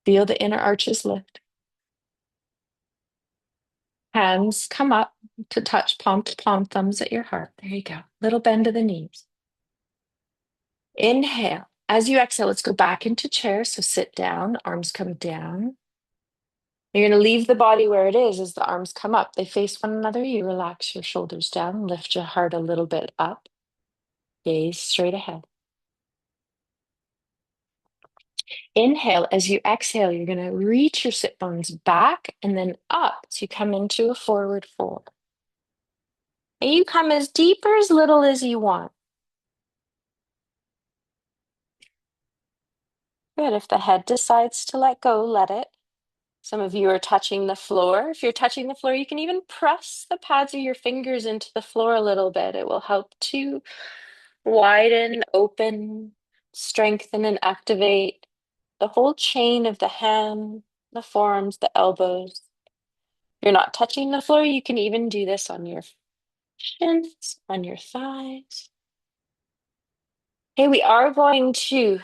S1: Feel the inner arches lift. Hands come up to touch palm to palm, thumbs at your heart. There you go. Little bend of the knees. Inhale. As you exhale, let's go back into chair. So sit down, arms come down. You're going to leave the body where it is as the arms come up. They face one another. You relax your shoulders down, lift your heart a little bit up, gaze straight ahead. Inhale. As you exhale, you're going to reach your sit bones back and then up. So you come into a forward fold. And you come as deep or as little as you want. Good. If the head decides to let go, let it. Some of you are touching the floor. If you're touching the floor, you can even press the pads of your fingers into the floor a little bit. It will help to widen, open, strengthen, and activate the whole chain of the hand, the forearms, the elbows. If you're not touching the floor, you can even do this on your shins, on your thighs. Okay, we are going to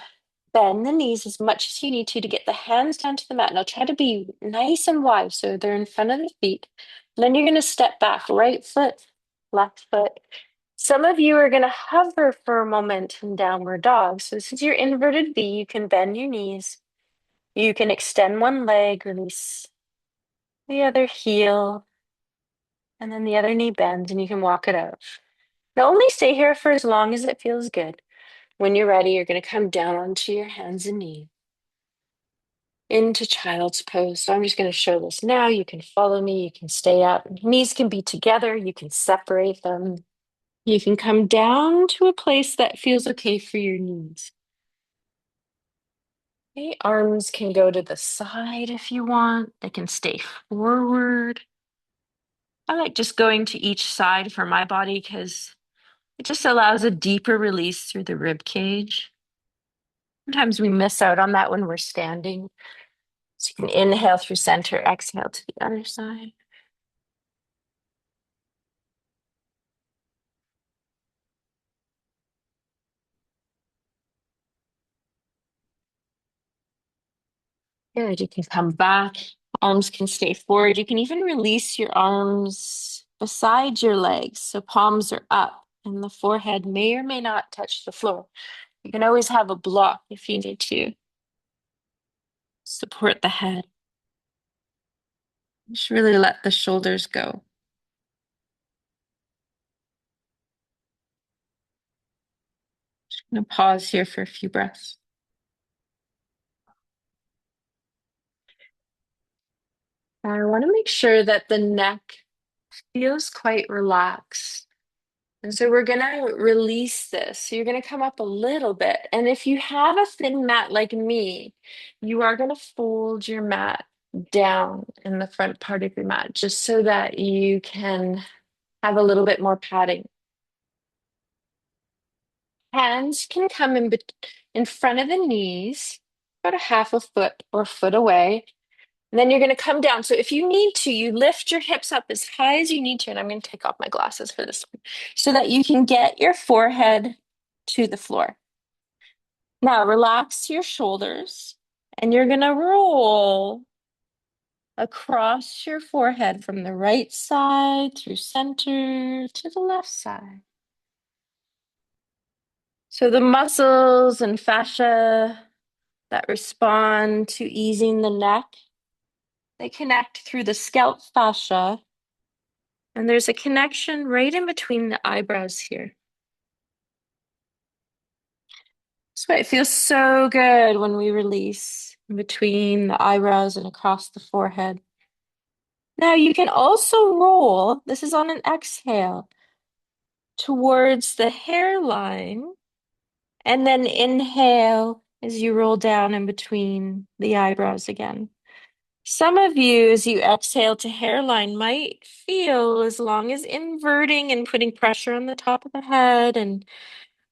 S1: bend the knees as much as you need to get the hands down to the mat. Now try to be nice and wide so they're in front of the feet. And then you're going to step back, right foot, left foot. Some of you are going to hover for a moment in downward dog. So this is your inverted V. You can bend your knees. You can extend one leg, release the other heel, and then the other knee bends, and you can walk it out. Now only stay here for as long as it feels good. When you're ready, you're going to come down onto your hands and knees into child's pose. So I'm just going to show this now. You can follow me. You can stay up. Knees can be together. You can separate them. You can come down to a place that feels okay for your knees. Okay, arms can go to the side if you want. They can stay forward. I like just going to each side for my body because it just allows a deeper release through the rib cage. Sometimes we miss out on that when we're standing. So you can inhale through center, exhale to the other side. Good. You can come back. Arms can stay forward. You can even release your arms beside your legs. So palms are up and the forehead may or may not touch the floor. You can always have a block if you need to support the head. Just really let the shoulders go. Just gonna pause here for a few breaths. I want to make sure that the neck feels quite relaxed. And so we're going to release this. So you're going to come up a little bit. And if you have a thin mat like me, you are going to fold your mat down in the front part of your mat just so that you can have a little bit more padding. Hands can come in front of the knees, about a half a foot or foot away. And then you're going to come down. So if you need to, you lift your hips up as high as you need to. And I'm going to take off my glasses for this one so that you can get your forehead to the floor. Now relax your shoulders and you're going to roll across your forehead from the right side through center to the left side. So the muscles and fascia that respond to easing the neck, they connect through the scalp fascia. And there's a connection right in between the eyebrows here. That's why it feels so good when we release in between the eyebrows and across the forehead. Now you can also roll, this is on an exhale, towards the hairline, and then inhale as you roll down in between the eyebrows again. Some of you, as you exhale to hairline, might feel, as long as inverting and putting pressure on the top of the head, and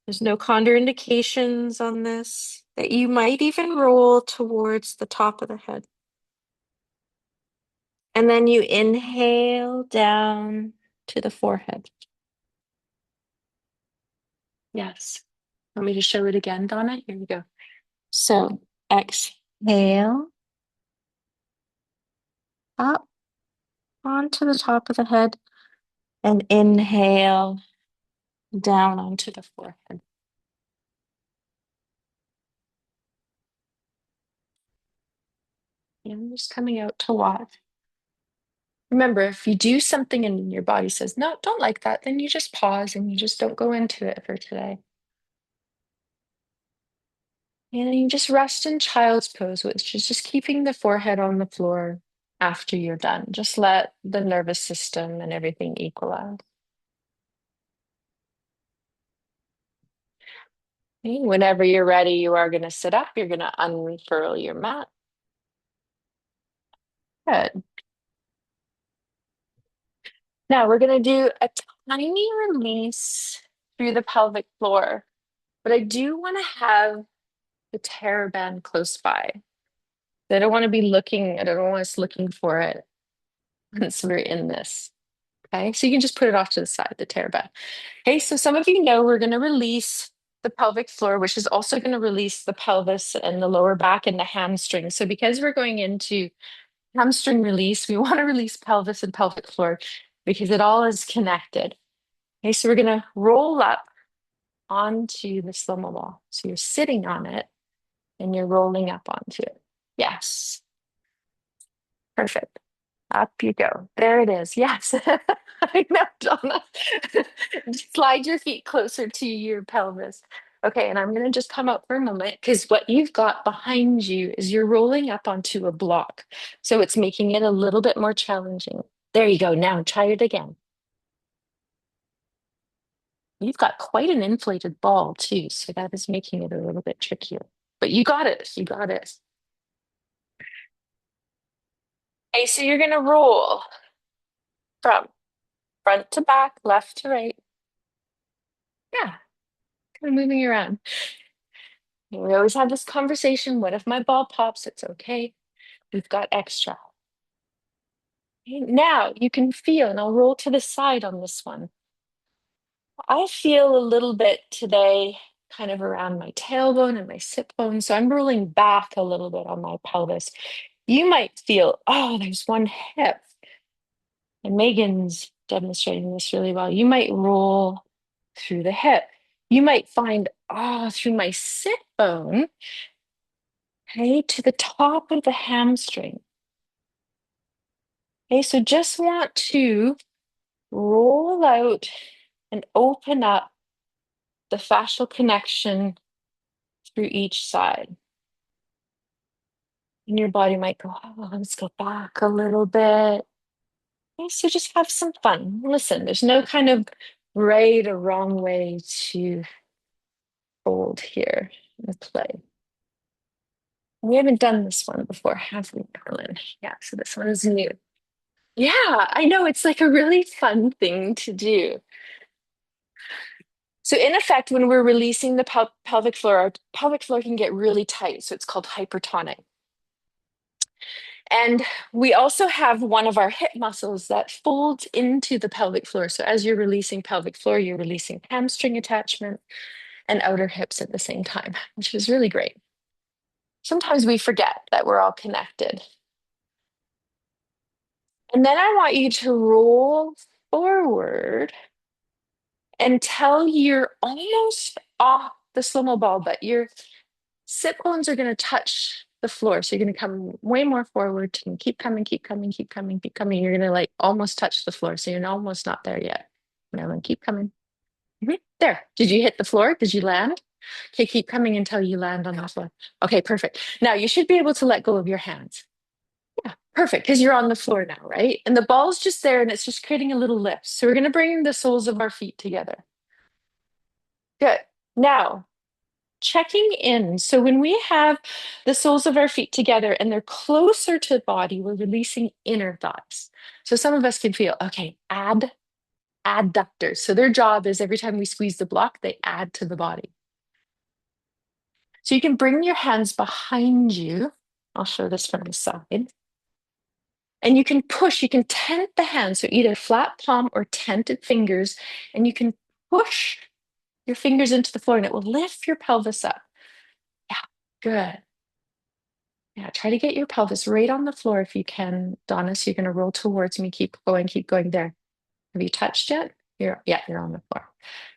S1: there's no contraindications on this, that you might even roll towards the top of the head. And then you inhale down to the forehead. Yes. Want me to show it again, Donna? Here we go. So exhale up onto the top of the head and inhale down onto the forehead. And I'm just coming out to watch. Remember, if you do something and your body says, no, don't like that, then you just pause and you just don't go into it for today. And you just rest in child's pose, which is just keeping the forehead on the floor after you're done. Just let the nervous system and everything equalize. Okay, whenever you're ready, you are going to sit up. You're going to unfurl your mat. Good. Now we're going to do a tiny release through the pelvic floor, but I do want to have the TheraBand close by. I don't want to be looking, I don't want us looking for it once we're in this. Okay, so you can just put it off to the side, the TheraBand. Okay, so some of you know we're going to release the pelvic floor, which is also going to release the pelvis and the lower back and the hamstring. So because we're going into hamstring release, we want to release pelvis and pelvic floor because it all is connected. Okay, so we're going to roll up onto the slow-mo ball. So you're sitting on it and you're rolling up onto it. Yes, perfect. Up you go. There it is. Yes. I know, Donna. Slide your feet closer to your pelvis. Okay, and I'm going to just come out for a moment because what you've got behind you is you're rolling up onto a block. So it's making it a little bit more challenging. There you go. Now try it again. You've got quite an inflated ball too, so that is making it a little bit trickier. But you got it. You got it. Okay, so you're going to roll from front to back, left to right. Yeah, kind of moving around. We always have this conversation. What if my ball pops? It's okay. We've got extra. Okay, now you can feel, and I'll roll to the side on this one. I feel a little bit today kind of around my tailbone and my sit bone. So I'm rolling back a little bit on my pelvis. You might feel, oh, there's one hip. And Megan's demonstrating this really well. You might roll through the hip. You might find, oh, through my sit bone, okay, to the top of the hamstring. Okay, so just want to roll out and open up the fascial connection through each side. And your body might go, oh, let's go back a little bit. Okay, so just have some fun. Listen, there's no kind of right or wrong way to fold here and play. We haven't done this one before, have we, Carlin? Yeah, so this one is new. Yeah, I know it's like a really fun thing to do. So in effect, when we're releasing the pelvic floor, our pelvic floor can get really tight. So it's called hypertonic. And we also have one of our hip muscles that folds into the pelvic floor. So as you're releasing pelvic floor, you're releasing hamstring attachment and outer hips at the same time, which is really great. Sometimes we forget that we're all connected. And then I want you to roll forward until you're almost off the slow-mo ball, but your sit bones are going to touch the floor. So you're going to come way more forward and keep coming, keep coming, keep coming, keep coming. You're going to like almost touch the floor. So you're almost not there yet. Now and keep coming. There. Did you hit the floor? Did you land? Okay, keep coming until you land on the floor. Okay, perfect. Now you should be able to let go of your hands. Yeah, perfect. Because you're on the floor now, right? And the ball's just there and it's just creating a little lift. So we're going to bring the soles of our feet together. Good. Now, checking in. So when we have the soles of our feet together and they're closer to the body, we're releasing inner thighs. So some of us can feel, okay, adductors. So their job is every time we squeeze the block, they add to the body. So you can bring your hands behind you. I'll show this from the side. And you can push, you can tent the hands, so either flat palm or tented fingers, and you can push your fingers into the floor and it will lift your pelvis up. Yeah, good. Yeah, try to get your pelvis right on the floor if you can, Donna. So you're going to roll towards me. Keep going there. Have you touched yet? You're on the floor.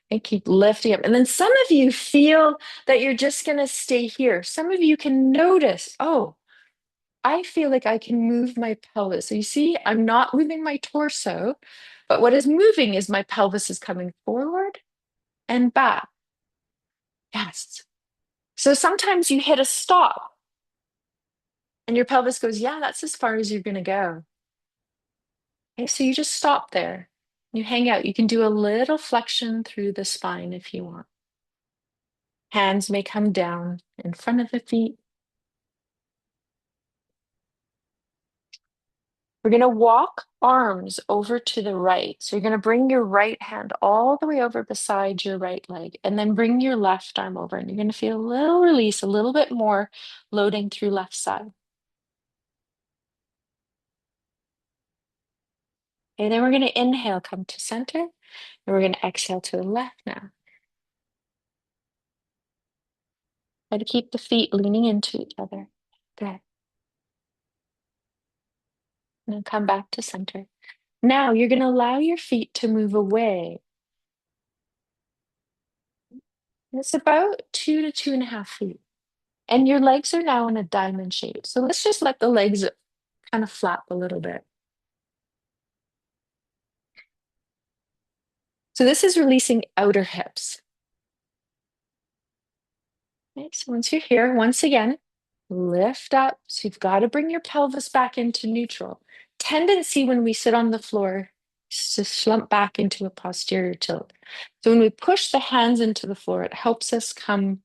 S1: And keep lifting up. And then some of you feel that you're just going to stay here. Some of you can notice, oh, I feel like I can move my pelvis. So you see, I'm not moving my torso, but what is moving is my pelvis is coming forward and back. Yes. So sometimes you hit a stop and your pelvis goes, yeah, that's as far as you're going to go. Okay, so you just stop there. You hang out. You can do a little flexion through the spine if you want. Hands may come down in front of the feet. We're going to walk arms over to the right. So you're going to bring your right hand all the way over beside your right leg and then bring your left arm over. And you're going to feel a little release, a little bit more loading through left side. And then we're going to inhale, come to center. And we're going to exhale to the left now. Try to keep the feet leaning into each other. Good. And then come back to center. Now you're going to allow your feet to move away. It's about 2 to 2.5 feet. And your legs are now in a diamond shape. So let's just let the legs kind of flap a little bit. So this is releasing outer hips. Okay, so once you're here, once again, lift up. So you've got to bring your pelvis back into neutral. Tendency when we sit on the floor is to slump back into a posterior tilt. So when we push the hands into the floor, it helps us come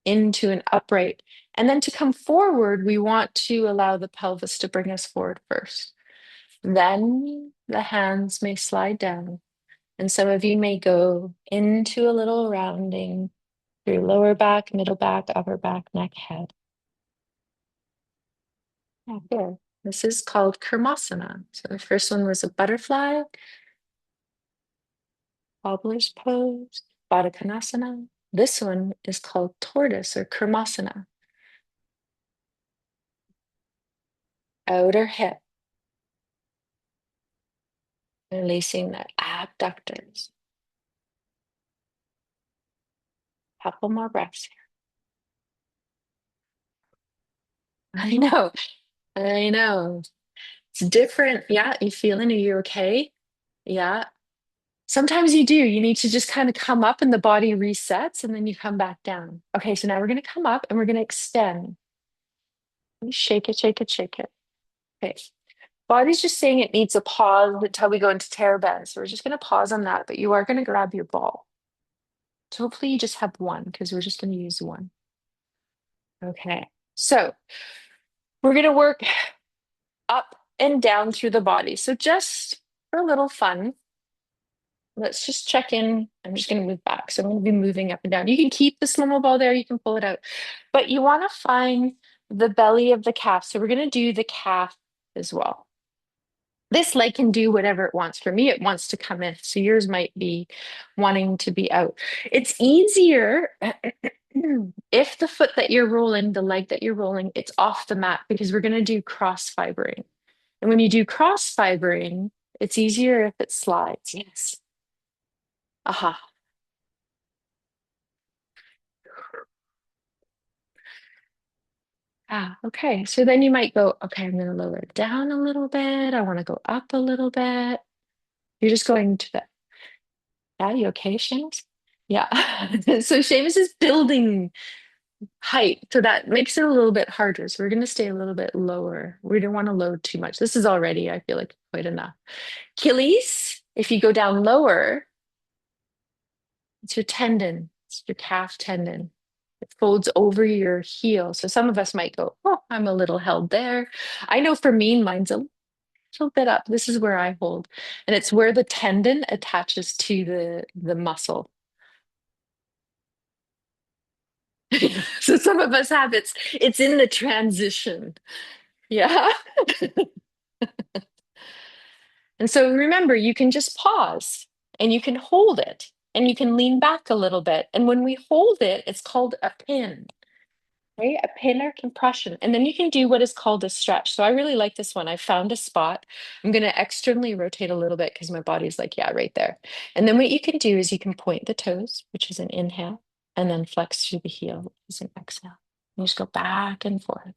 S1: into an upright. And then to come forward, we want to allow the pelvis to bring us forward first. Then the hands may slide down. And some of you may go into a little rounding through lower back, middle back, upper back, neck, head. Yeah, good. This is called Kurmasana. So the first one was a butterfly, cobbler's pose, Baddha Konasana. This one is called tortoise or Kurmasana. Outer hip, releasing the abductors. Couple more breaths here. I know, I know. It's different. Yeah, you feeling? Are you okay? Yeah. Sometimes you do. You need to just kind of come up and the body resets and then you come back down. Okay, so now we're going to come up and we're going to extend. Shake it, shake it, shake it. Okay. Body's just saying it needs a pause until we go into Teraband. So we're just going to pause on that, but you are going to grab your ball. So hopefully you just have one because we're just going to use one. Okay. So we're going to work up and down through the body. So just for a little fun, let's just check in. I'm just going to move back. So I'm going to be moving up and down. You can keep the slow-mo ball there. You can pull it out. But you want to find the belly of the calf. So we're going to do the calf as well. This leg can do whatever it wants. For me, it wants to come in. So yours might be wanting to be out. It's easier if the foot that you're rolling, the leg that you're rolling, it's off the mat because we're going to do cross fibering. And when you do cross fibering, it's easier if it slides. Yes. Aha. Ah, okay. So then you might go, okay, I'm going to lower it down a little bit. I want to go up a little bit. You're just going to the, yeah, you okay, Seamus? Yeah. So Seamus is building height. So that makes it a little bit harder. So we're going to stay a little bit lower. We don't want to load too much. This is already, I feel like, quite enough. Achilles, if you go down lower, it's your tendon, it's your calf tendon. It folds over your heel. So some of us might go, oh, I'm a little held there. I know for me, mine's a little bit up. This is where I hold. And it's where the tendon attaches to the muscle. So some of us have it's in the transition. Yeah. And so remember, you can just pause and you can hold it and you can lean back a little bit. And when we hold it, it's called a pin. Right? A pin or compression. And then you can do what is called a stretch. So I really like this one. I found a spot. I'm going to externally rotate a little bit because my body's like, yeah, right there. And then what you can do is you can point the toes, which is an inhale, and then flex through the heel, which is an exhale. You just go back and forth.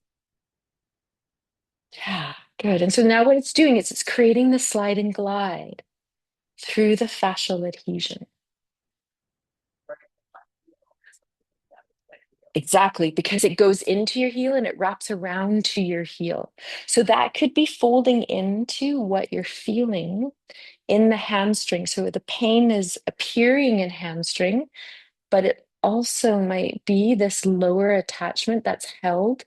S1: Yeah, good. And so now what it's doing is it's creating the slide and glide through the fascial adhesion. Exactly, because it goes into your heel and it wraps around to your heel. So that could be folding into what you're feeling in the hamstring. So the pain is appearing in hamstring, but it also might be this lower attachment that's held,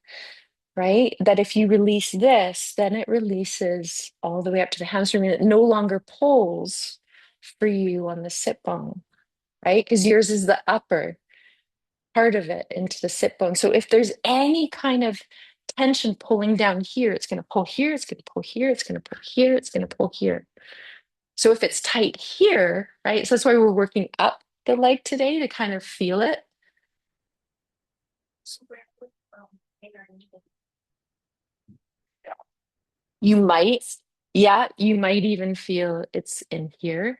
S1: right? That if you release this, then it releases all the way up to the hamstring and it no longer pulls for you on the sit bone, right? Because yours is the upper part of it into the sit bone. So if there's any kind of tension pulling down here, it's going to pull here, it's going to pull here, it's going to pull here, it's going to pull here. So if it's tight here, right? So that's why we're working up the leg today to kind of feel it. You might, yeah, you might even feel it's in here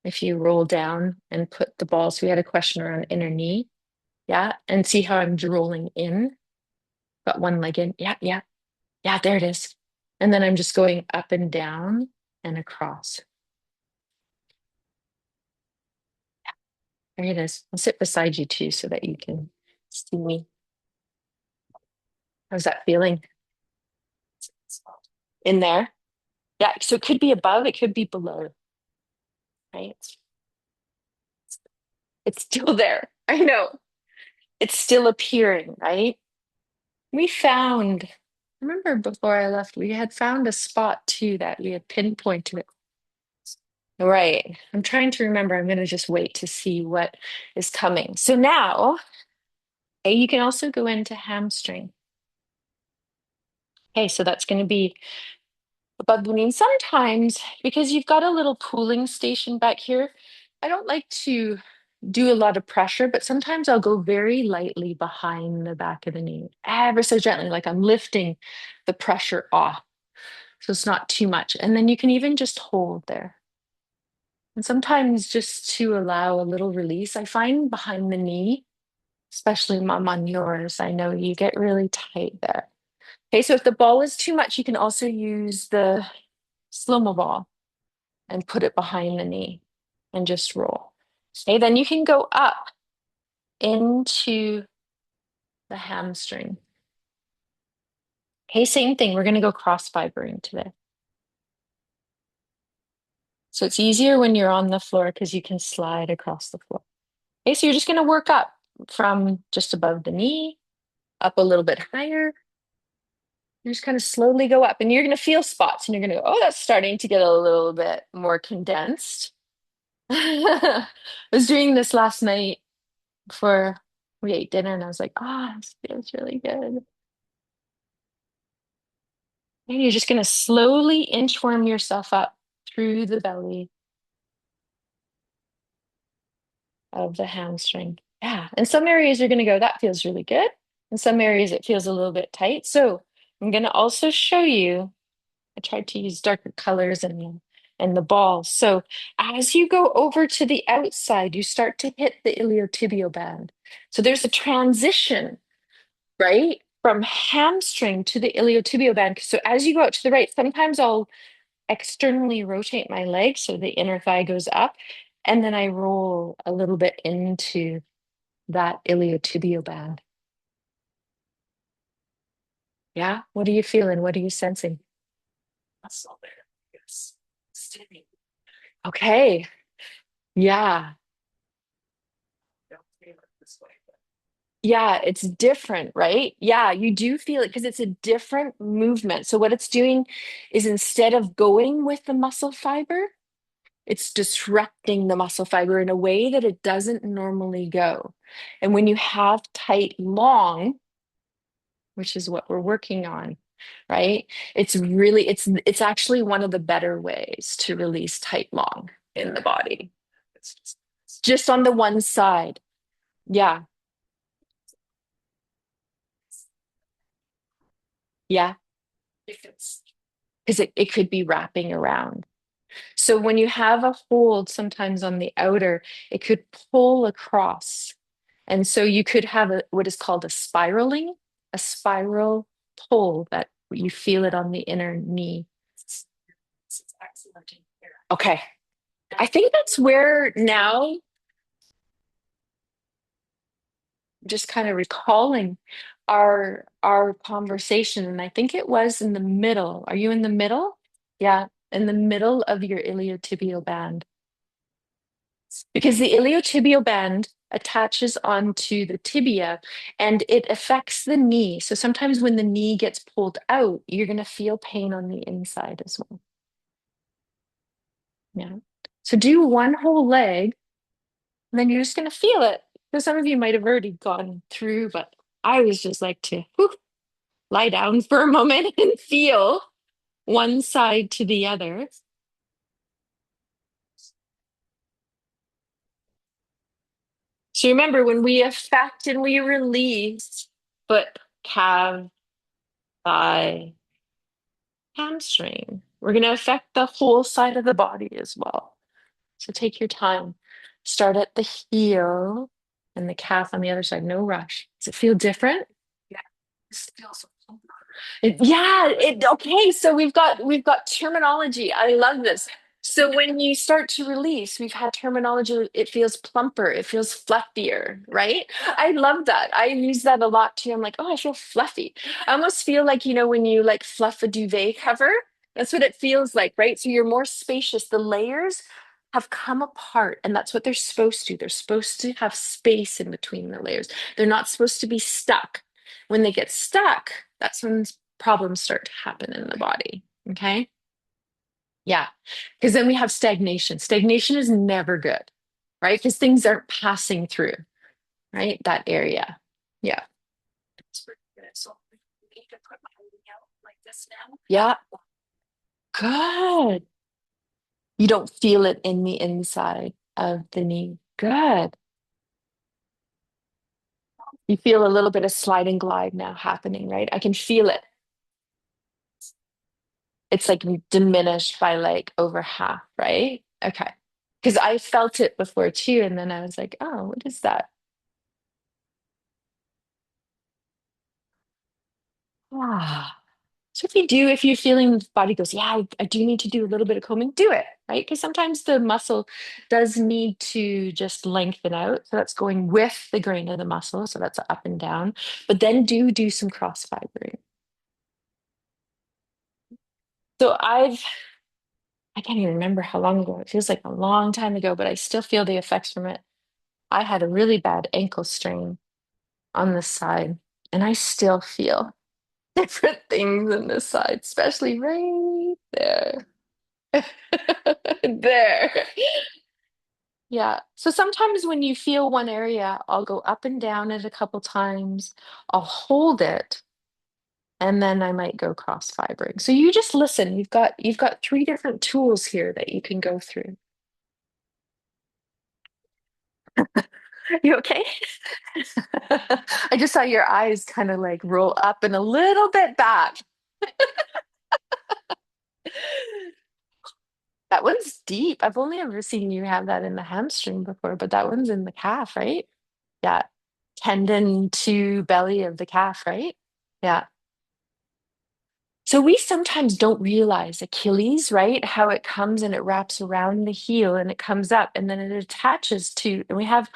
S1: if you roll down and put the balls. We had a question around inner knee. Yeah. And see how I'm rolling in, got one leg in. Yeah, yeah, yeah, there it is. And then I'm just going up and down and across. There it is. I'll sit beside you too so that you can see me. How's that feeling in there? Yeah. So it could be above, it could be below, right? It's still there. I know. It's still appearing, right? We found, remember before I left, we had found a spot too that we had pinpointed. Right. I'm trying to remember. I'm going to just wait to see what is coming. So now, you can also go into hamstring. Okay, so that's going to be above the knee. Sometimes, because you've got a little pooling station back here, I don't like to do a lot of pressure, but sometimes I'll go very lightly behind the back of the knee, ever so gently, like I'm lifting the pressure off. So it's not too much. And then you can even just hold there. And sometimes just to allow a little release, I find behind the knee, especially mom on yours, I know you get really tight there. Okay, so if the ball is too much, you can also use the slow-mo ball and put it behind the knee and just roll. Okay, then you can go up into the hamstring. Okay, same thing. We're going to go cross fibering today. So it's easier when you're on the floor because you can slide across the floor. Okay, so you're just going to work up from just above the knee, up a little bit higher. You just kind of slowly go up and you're going to feel spots and you're going to go, oh, that's starting to get a little bit more condensed. I was doing this last night before we ate dinner and I was like, ah, this feels really good. And you're just going to slowly inchworm yourself up through the belly of the hamstring. Yeah. And some areas you're going to go, that feels really good. In some areas it feels a little bit tight. So I'm going to also show you, I tried to use darker colors and the ball. So as you go over to the outside, you start to hit the iliotibial band. So there's a transition, right? From hamstring to the iliotibial band. So as you go out to the right, sometimes I'll externally rotate my leg so the inner thigh goes up, and then I roll a little bit into that iliotibial band. Yeah. What are you feeling? What are you sensing? Muscle there. Yes. Steady. Okay. Yeah. Don't feel it this way. Yeah, it's different, right? Yeah, you do feel it because it's a different movement. So what it's doing is instead of going with the muscle fiber, it's disrupting the muscle fiber in a way that it doesn't normally go. And when you have tight long, which is what we're working on, right? It's actually one of the better ways to release tight long in the body. It's just on the one side. Yeah. Yeah. Because it could be wrapping around. So when you have a hold sometimes on the outer, it could pull across. And so you could have what is called a spiraling, a spiral pull that you feel it on the inner knee. Okay. I think that's where now, just kind of recalling our conversation, and I think it was in the middle. Are you in the middle? Yeah, in the middle of your iliotibial band. Because the iliotibial band attaches onto the tibia and it affects the knee. So sometimes when the knee gets pulled out, you're going to feel pain on the inside as well. Yeah. So do one whole leg, and then you're just going to feel it. So some of you might have already gone through, but I was just like to lie down for a moment and feel one side to the other. So remember, when we affect and we release foot, calf, thigh, hamstring, we're going to affect the whole side of the body as well. So take your time. Start at the heel and the calf on the other side. No rush. Does it feel different? Yeah. This feels yeah, okay, so we've got terminology. I love this. So when you start to release, we've had terminology, it feels plumper, it feels fluffier, right? I love that. I use that a lot too. I'm like, oh, I feel fluffy. I almost feel like, when you like fluff a duvet cover, that's what it feels like, right? So you're more spacious. The layers have come apart, and that's what they're supposed to. They're supposed to have space in between the layers. They're not supposed to be stuck. When they get stuck, that's when problems start to happen in the body. Okay. Yeah. Because then we have stagnation. Stagnation is never good, right? Because things aren't passing through, right? That area. Yeah. So we need to put my knee out like this now. Yeah. Good. You don't feel it in the inside of the knee. Good. You feel a little bit of slide and glide now happening, right? I can feel it. It's like diminished by like over half, right? Okay. Because I felt it before too. And then I was like, oh, what is that? Ah. So if you're feeling the body goes, yeah, I do need to do a little bit of combing, do it, right? Because sometimes the muscle does need to just lengthen out. So that's going with the grain of the muscle. So that's up and down. But then do some cross fibering. So I can't even remember how long ago. It feels like a long time ago, but I still feel the effects from it. I had a really bad ankle strain on this side, and I still feel different things in this side, especially right there. There. Yeah. So sometimes when you feel one area, I'll go up and down it a couple times. I'll hold it, and then I might go cross fibering. So you just listen. You've got three different tools here that you can go through. You okay? I just saw your eyes kind of like roll up and a little bit back. That one's deep. I've only ever seen you have that in the hamstring before, but that one's in the calf, right? Yeah. Tendon to belly of the calf, right? Yeah. So we sometimes don't realize Achilles, right? How it comes and it wraps around the heel and it comes up and then it attaches to, and we have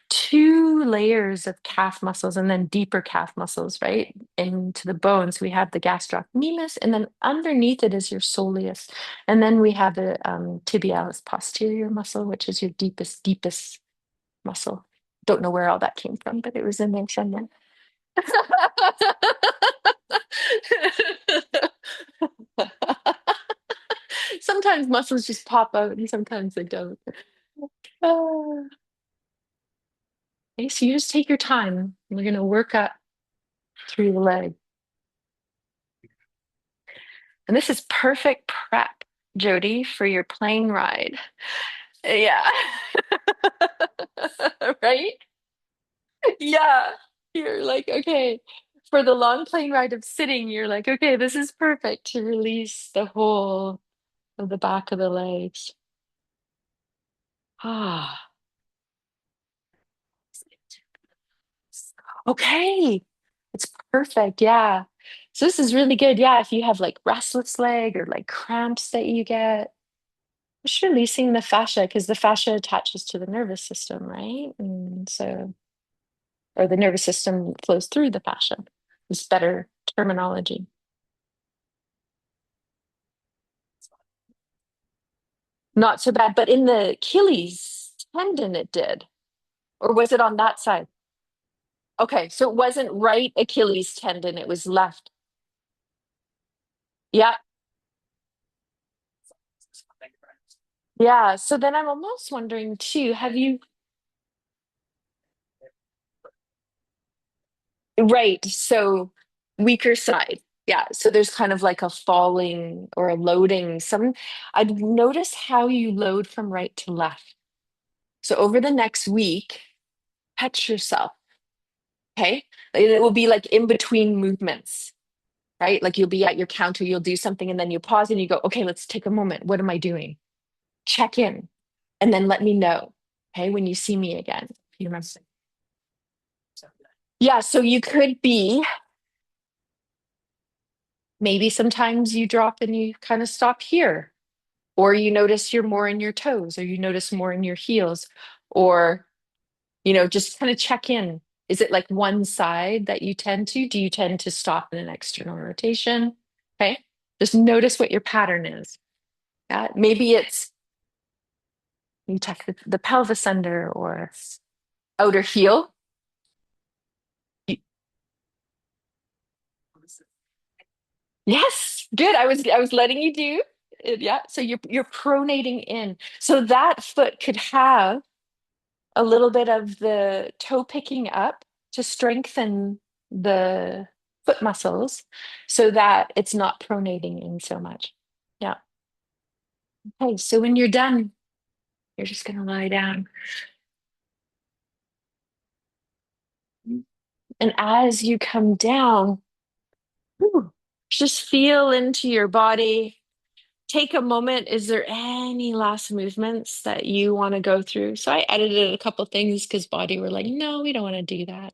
S1: two layers of calf muscles and then deeper calf muscles, right? Into the bones. We have the gastrocnemius, and then underneath it is your soleus. And then we have the tibialis posterior muscle, which is your deepest muscle. Don't know where all that came from, but it was in there somewhere. Sometimes muscles just pop out and sometimes they don't. Oh. Okay, so you just take your time. We're going to work up through the leg. And this is perfect prep, Jody, for your plane ride. Yeah. Right? Yeah. You're like, okay. For the long plane ride of sitting, you're like, okay, this is perfect to release the whole of the back of the legs. Ah. Okay. It's perfect. Yeah. So this is really good. Yeah. If you have like restless leg or like cramps that you get, just releasing the fascia because the fascia attaches to the nervous system, right? And so, or the nervous system flows through the fascia. It's better terminology. Not so bad, but in the Achilles tendon, it did. Or was it on that side? Okay. So it wasn't right Achilles tendon, it was left. Yeah. Yeah. So then I'm almost wondering too, have you, right. So weaker side. Yeah. So there's kind of like a falling or a loading. I'd notice how you load from right to left. So over the next week, Catch yourself. Okay. And it will be like in between movements, right? Like you'll be at your counter, you'll do something, and then you pause and you go, okay, let's take a moment. What am I doing? Check in, and then let me know. Okay. When you see me again, if you remember. Yeah. So you could be maybe sometimes you drop and you kind of stop here, or you notice you're more in your toes, or you notice more in your heels, or just kind of check in. Is it like one side that you tend to? Do you tend to stop in an external rotation? Okay. Just notice what your pattern is. Yeah. Maybe it's you tuck the pelvis under or outer heel. You- Yes, good. I was letting you do it. Yeah. So you're pronating in. So that foot could have a little bit of the toe picking up to strengthen the foot muscles so that it's not pronating in so much. Yeah. Okay. So when you're done, you're just going to lie down. And as you come down, whew, just feel into your body. Take a moment. Is there any last movements that you want to go through? So I edited a couple things because body were like, no, we don't want to do that.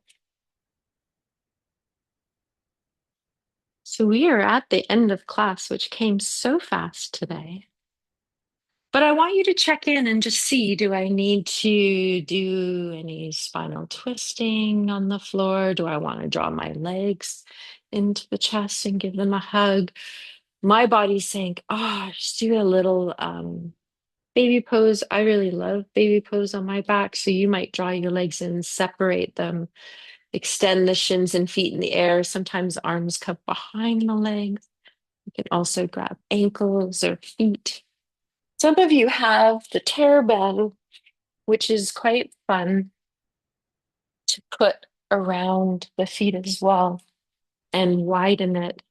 S1: So we are at the end of class, which came so fast today. But I want you to check in and just see, do I need to do any spinal twisting on the floor? Do I want to draw my legs into the chest and give them a hug? My body's saying, oh, just do a little baby pose. I really love baby pose on my back. So you might draw your legs in, separate them, extend the shins and feet in the air. Sometimes arms come behind the legs. You can also grab ankles or feet. Some of you have the TerraBand, which is quite fun to put around the feet as well and widen it.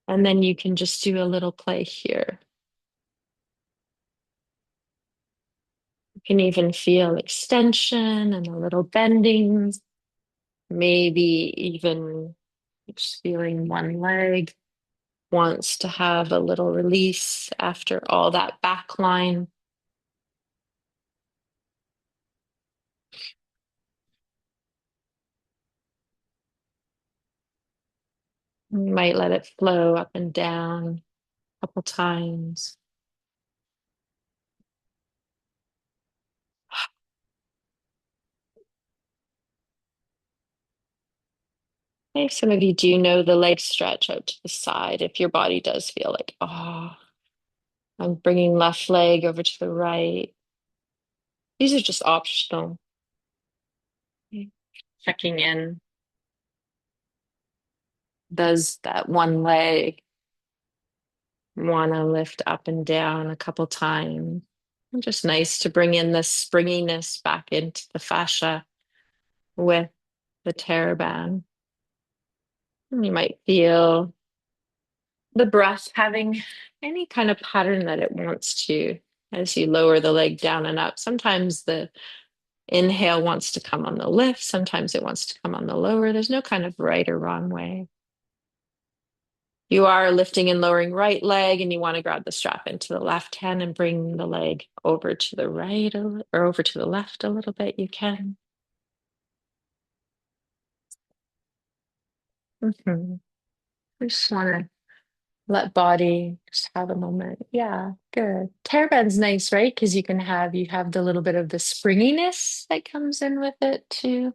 S1: And then you can just do a little play here. You can even feel extension and a little bending, maybe even just feeling one leg wants to have a little release after all that back line. You might let it flow up and down a couple times. Okay, some of you do know the leg stretch out to the side if your body does feel like, oh, I'm bringing left leg over to the right. These are just optional. Okay. Checking in. Does that one leg want to lift up and down a couple times? And just nice to bring in the springiness back into the fascia with the TerraBand. And you might feel the breath having any kind of pattern that it wants to as you lower the leg down and up. Sometimes the inhale wants to come on the lift, sometimes it wants to come on the lower. There's no kind of right or wrong way. You are lifting and lowering right leg, and you want to grab the strap into the left hand and bring the leg over to the right or over to the left a little bit. You can. Mhm. I just want to let body just have a moment. Yeah, good. Terraband's nice, right? Because you have the little bit of the springiness that comes in with it too.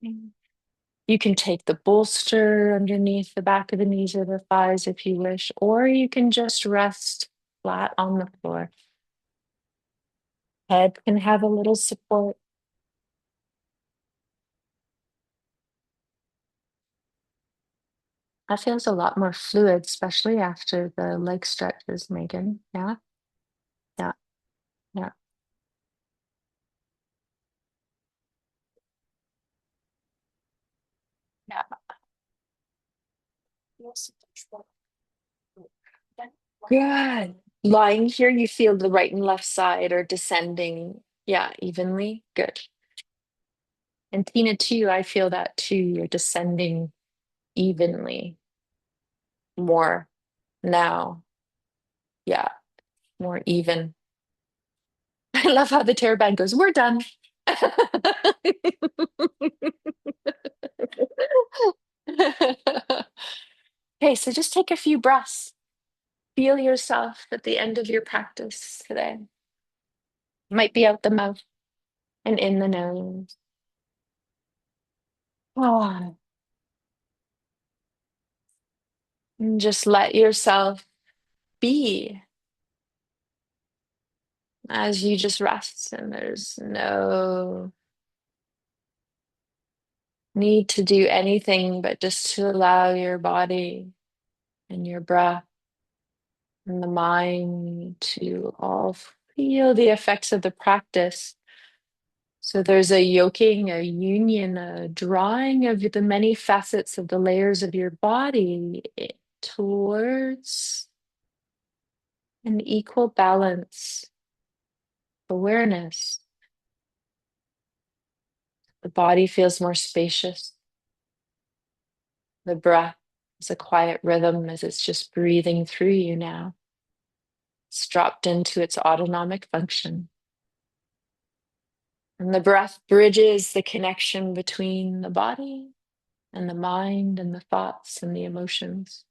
S1: Mm. You can take the bolster underneath the back of the knees or the thighs if you wish, or you can just rest flat on the floor. Head can have a little support. That feels a lot more fluid, especially after the leg stretches, Megan. Yeah, yeah, yeah. Yeah. Good. Lying here, you feel the right and left side are descending, yeah, evenly. Good. And Tina, too, I feel that too. You're descending evenly more now. Yeah, more even. I love how the terror band goes, we're done. Okay, so just take a few breaths. Feel yourself at the end of your practice today. Might be out the mouth and in the nose. Oh, and just let yourself be as you just rest, and there's no need to do anything but just to allow your body and your breath and the mind to all feel the effects of the practice. So there's a yoking, a union, a drawing of the many facets of the layers of your body towards an equal balance, awareness. The body feels more spacious. The breath is a quiet rhythm as it's just breathing through you now. It's dropped into its autonomic function. And the breath bridges the connection between the body and the mind and the thoughts and the emotions.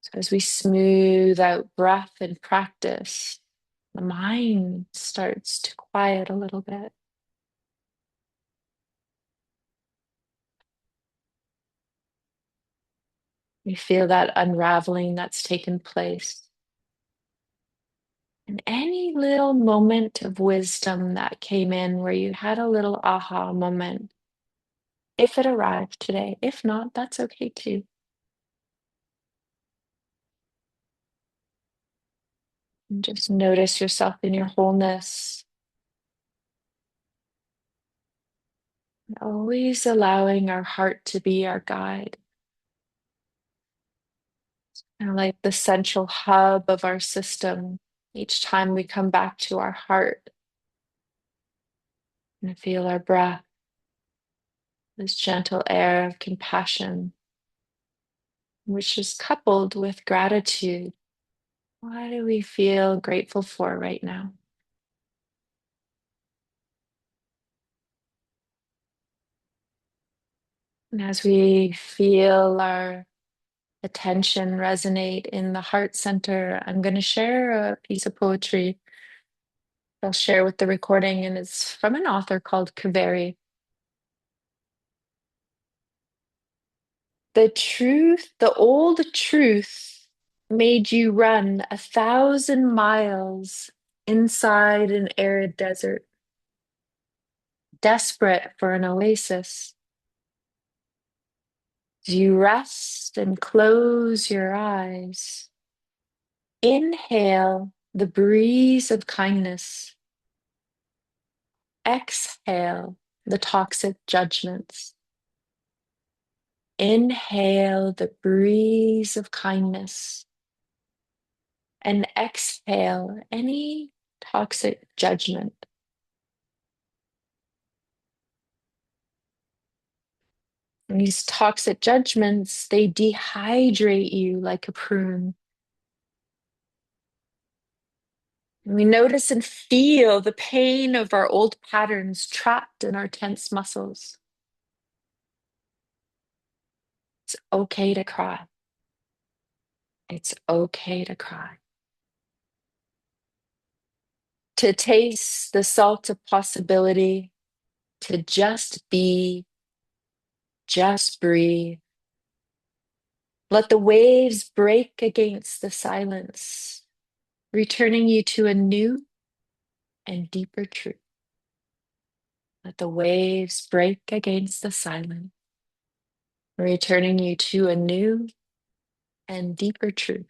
S1: So as we smooth out breath and practice, the mind starts to quiet a little bit. We feel that unraveling that's taken place. And any little moment of wisdom that came in where you had a little aha moment, if it arrived today. If not, that's okay too. And just notice yourself in your wholeness, and always allowing our heart to be our guide. Kind of like the central hub of our system. Each time we come back to our heart and feel our breath, this gentle air of compassion, which is coupled with gratitude. What do we feel grateful for right now? And as we feel our attention resonate in the heart center, I'm going to share a piece of poetry I'll share with the recording, and it's from an author called Kaveri. The truth, the old truth made you run 1,000 miles inside an arid desert, desperate for an oasis. As you rest and close your eyes, inhale the breeze of kindness, exhale the toxic judgments. Inhale the breeze of kindness and exhale any toxic judgment. And these toxic judgments, they dehydrate you like a prune. And we notice and feel the pain of our old patterns trapped in our tense muscles. It's okay to cry. It's okay to cry. To taste the salt of possibility, to just be, just breathe. Let the waves break against the silence, returning you to a new and deeper truth. Let the waves break against the silence, returning you to a new and deeper truth.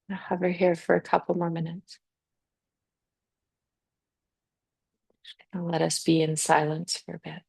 S1: I'll hover here for a couple more minutes. And let us be in silence for a bit.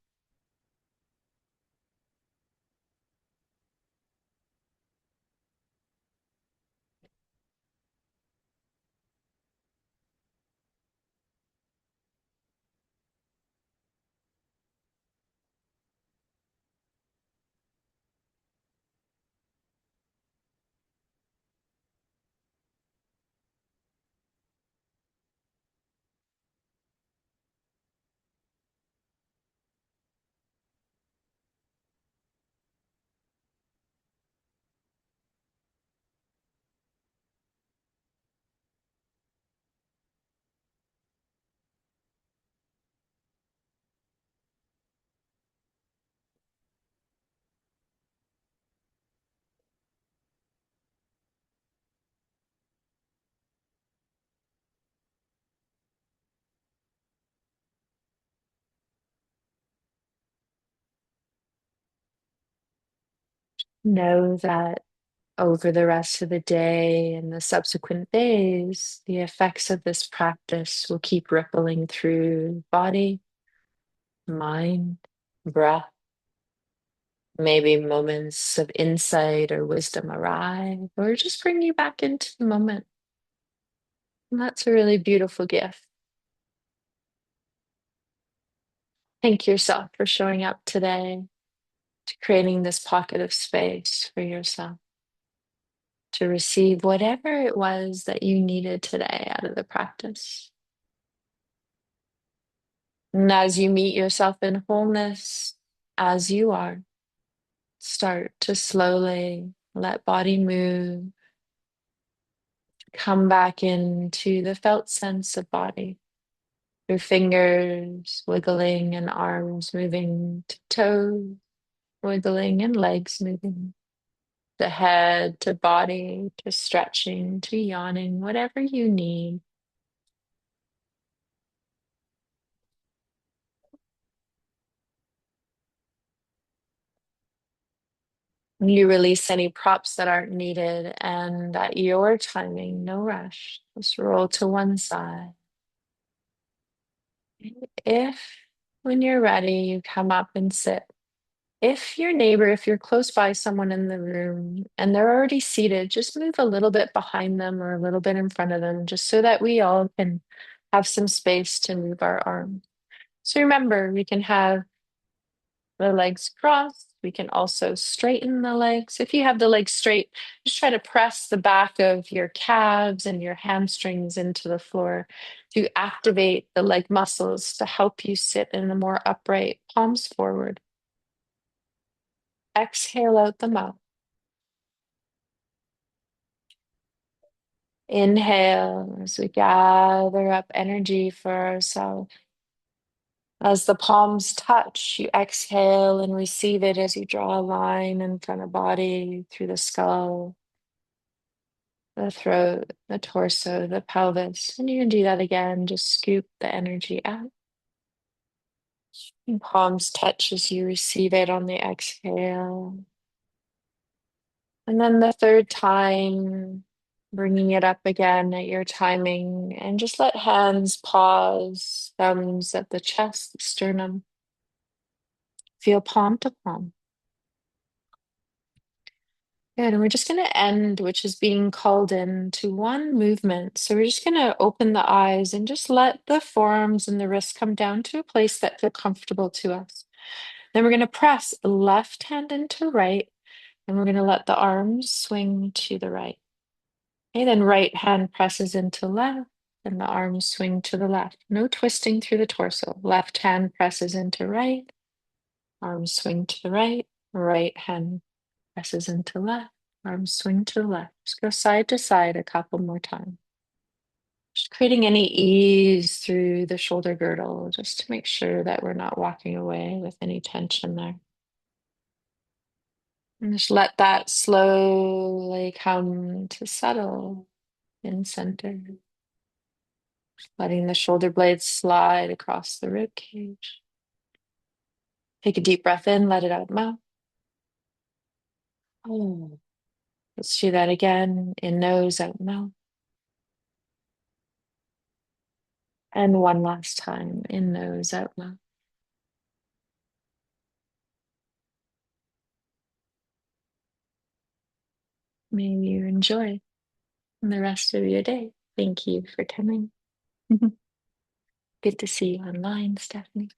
S1: Know that over the rest of the day and the subsequent days, the effects of this practice will keep rippling through body, mind, breath. Maybe moments of insight or wisdom arrive, or just bring you back into the moment. And that's a really beautiful gift. Thank yourself for showing up today, to creating this pocket of space for yourself to receive whatever it was that you needed today out of the practice. And as you meet yourself in wholeness, as you are, start to slowly let body move, come back into the felt sense of body. Your fingers wiggling and arms moving to toes, wiggling and legs moving, the head to body, to stretching, to yawning, whatever you need. You release any props that aren't needed, and at your timing, no rush, just roll to one side. If, when you're ready, you come up and sit. If your neighbor, if you're close by someone in the room and they're already seated, just move a little bit behind them or a little bit in front of them, just so that we all can have some space to move our arms. So remember, we can have the legs crossed. We can also straighten the legs. If you have the legs straight, just try to press the back of your calves and your hamstrings into the floor to activate the leg muscles to help you sit in a more upright, palms forward. Exhale out the mouth. Inhale as we gather up energy for ourselves. As the palms touch, you exhale and receive it as you draw a line in front of body through the skull, the throat, the torso, the pelvis. And you can do that again. Just scoop the energy out. And palms touch as you receive it on the exhale. And then the third time, bringing it up again at your timing, and just let hands pause, thumbs at the chest, sternum. Feel palm to palm. Good. And we're just going to end, which is being called in to one movement. So we're just going to open the eyes and just let the forearms and the wrists come down to a place that feel comfortable to us. Then we're going to press left hand into right, and we're going to let the arms swing to the right. Okay, then right hand presses into left, and the arms swing to the left. No twisting through the torso. Left hand presses into right, arms swing to the right, right hand presses into left. Arms swing to the left. Just go side to side a couple more times. Just creating any ease through the shoulder girdle, just to make sure that we're not walking away with any tension there. And just let that slowly come to settle in center. Letting the shoulder blades slide across the rib cage. Take a deep breath in, let it out mouth. Oh. Let's do that again. In nose, out mouth. And one last time, in nose, out loud. May you enjoy the rest of your day. Thank you for coming. Good to see you online, Stephanie.